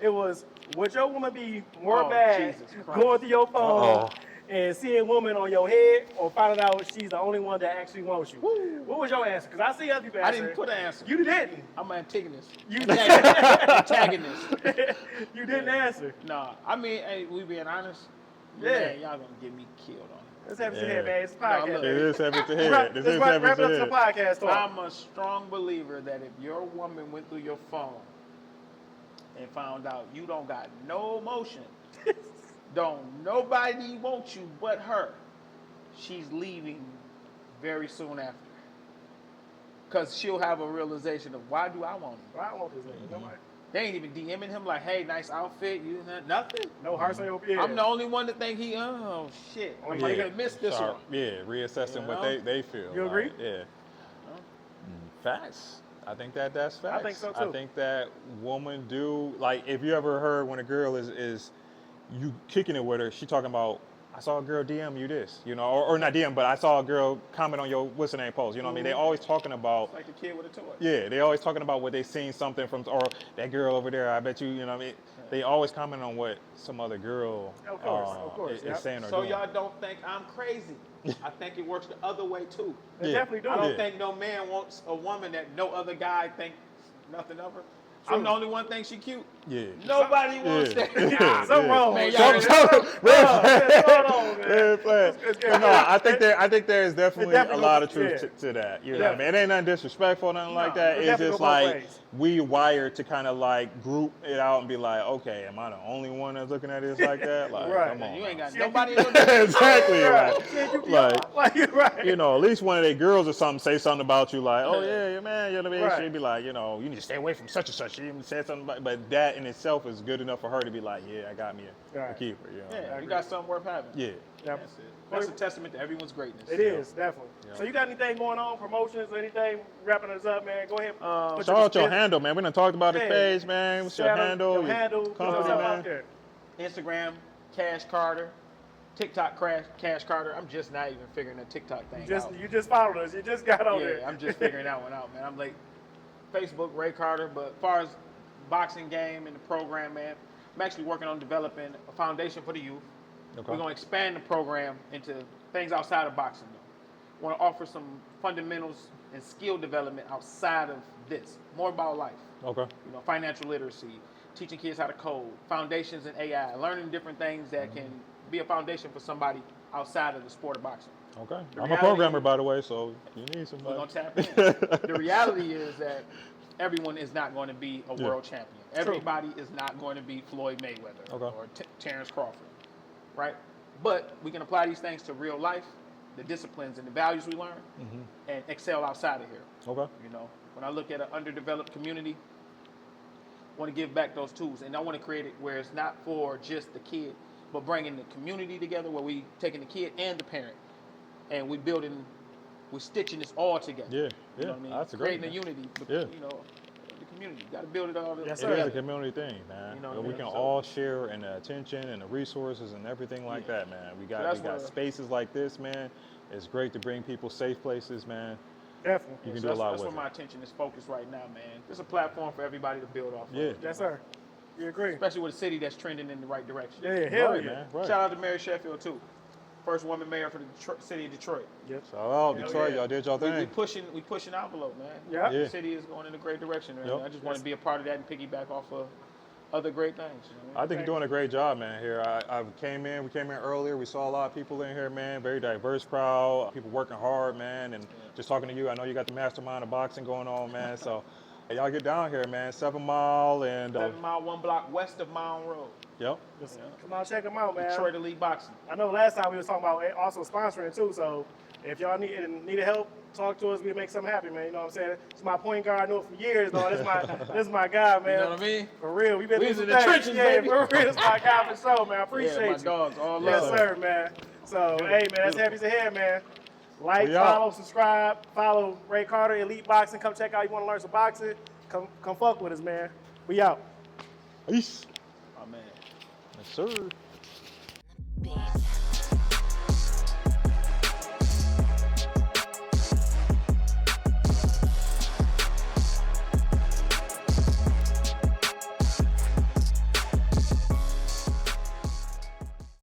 It was, would your woman be more Oh, bad Jesus Christ. going through your phone and seeing woman on your head, or finding out she's the only one that actually wants you? What was your answer? Because I see other people I answer. didn't put an answer. You didn't. I'm an antagonist. You Antagonist. You didn't answer. Nah, I mean, hey, we being honest. Yeah. Man, y'all gonna get me killed on it. Let's have it Yeah. here, man. It's a No, podcast. look. It is heavy to head. Let's This is wrap heavy it up to to the head. podcast talk. I'm a strong believer that if your woman went through your phone and found out you don't got no emotion, don't nobody want you but her, she's leaving very soon after. Because she'll have a realization of, why do I want him? Well, I want this nigga. Nobody. They ain't even DMing him like, hey, nice outfit. You nothing. No hearts on your beard. I'm the only one that think he, oh, shit. Oh, I'm yeah. gonna miss this Sorry. one. Yeah, reassessing You what know? they feel. You agree? Like, yeah. Facts. I think that's facts. I think so, I too. think that woman do, like, if you ever heard when a girl is you kicking it with her, she talking about, I saw a girl DM you this, you know, or not DM, but I saw a girl comment on your what's her name post. You know what I mean? They always talking about, It's like the kid with a toy. yeah, they always talking about what they seen something from, or that girl over there, I bet you know what I mean? they always comment on what some other girl Of course, is yep. saying or So doing. y'all don't think I'm crazy. I think it works the other way too. They Yeah. definitely do. I don't Yeah. think no man wants a woman that no other guy thinks nothing of her. True. I'm the only one think she cute. Yeah. Nobody wants Yeah. that. Something wrong Man, with y'all you. just- What's going on, man? Red flag. But no, I think there's definitely a definitely lot goes- of truth yeah. to that. You know what I mean? It ain't nothing disrespectful, nothing like that. it It's definitely just go both like ways. we wired to kind of like group it out and be like, okay, am I the only one that's looking at this like that? Like, Right. come on. You ain't now. got nobody in your Exactly. Like, you're right. You know, at least one of their girls or something say something about you, like, oh yeah, man, you know what I mean? Right. She'd be like, you know, you need to stay away from such and such. She even said something about, but that in itself is good enough for her to be like, yeah, I got me a Right. keeper. You know? Yeah, you got something worth having. Yeah. Yep. That's it. That's a testament to everyone's greatness. It is, definitely. Yeah. So you got anything going on, promotions, anything, wrapping us up, man? Go ahead. put Shout out your business- handle, man. We done talked about his Yeah. page, man. What's your Shout out handle? Your handle. Put company, yourself man. out there. Instagram, Cash Carter. TikTok, Cash Carter. I'm just not even figuring the TikTok thing out. You just followed us. You just got on Yeah, there. I'm just figuring that one out, man. I'm late. Facebook, Ray Carter. But as far as boxing game and the program, man, I'm actually working on developing a foundation for the youth. Okay. We're going to expand the program into things outside of boxing, though. Want to offer some fundamentals and skill development outside of this. More about life. Okay. You know, financial literacy, teaching kids how to code, foundations in AI, learning different things that can be a foundation for somebody outside of the sport of boxing. Okay. The I'm a reality programmer, is- by the way, so you need We're somebody. going to tap in. The reality is that everyone is not going to be a world champion. Everybody is not going to be Floyd Mayweather Okay. or Terrence Crawford, right? But we can apply these things to real life, the disciplines and the values we learn, and excel outside of here. Okay. You know, when I look at an underdeveloped community, I want to give back those tools, and I want to create it where it's not for just the kid, but bringing the community together, where we taking the kid and the parent, and we're stitching this all together. Yeah. You Yeah. know what I mean? That's a great. Creating a unity, Yeah. you know, the community. You got to build it all Yes, It sir. is a community thing, man. You know And what I we mean? can So- all share in the attention and the resources and everything like that, man. We got that's what- spaces like this, man. It's great to bring people safe places, man. Definitely. You can So do a lot that's with where my it. attention is focused right now, man. It's a platform for everybody to build off Yeah. of. Yes, sir. You agree? Especially with a city that's trending in the right direction. Yeah, hell Right, yeah. man. Right. Shout out to Mary Sheffield, too. First woman mayor for the city of Detroit. Yep. Shout out Hell Detroit, yeah. y'all did y'all We thing. pushing envelope, man. Yeah. Yeah. The city is going in a great direction, and Yep. I just want to be a part of that and piggyback off of other great things. You know? I think you're doing a great job, man. Here, we came in earlier. We saw a lot of people in here, man. Very diverse crowd. People working hard, man. And just talking to you, I know you got the mastermind of boxing going on, man. So y'all get down here, man. 7 Mile and 7 Mile, 1 block west of Mound Road. yep. Come on, check them out, man. Detroit Elite Boxing. I know last time we was talking about also sponsoring too. So if y'all needed help, talk to us. We make something happen, man. You know what I'm saying? It's my point guard. I know it for years, though. This is my guy, man. You know what I mean? For real, we been We through was some in the things. trenches, yeah, baby. for real, this my guy for sure, man. I appreciate Yeah, my you. dogs, all Yes, love. sir, man. So, hey, man, that's Heavy's Ahead, man. Like, We out. follow, subscribe, follow Ray Carter, Elite Boxing. Come check out. You want to learn some boxing? Come fuck with us, man. We out. Peace. Oh, man. Yes, sir. Beats.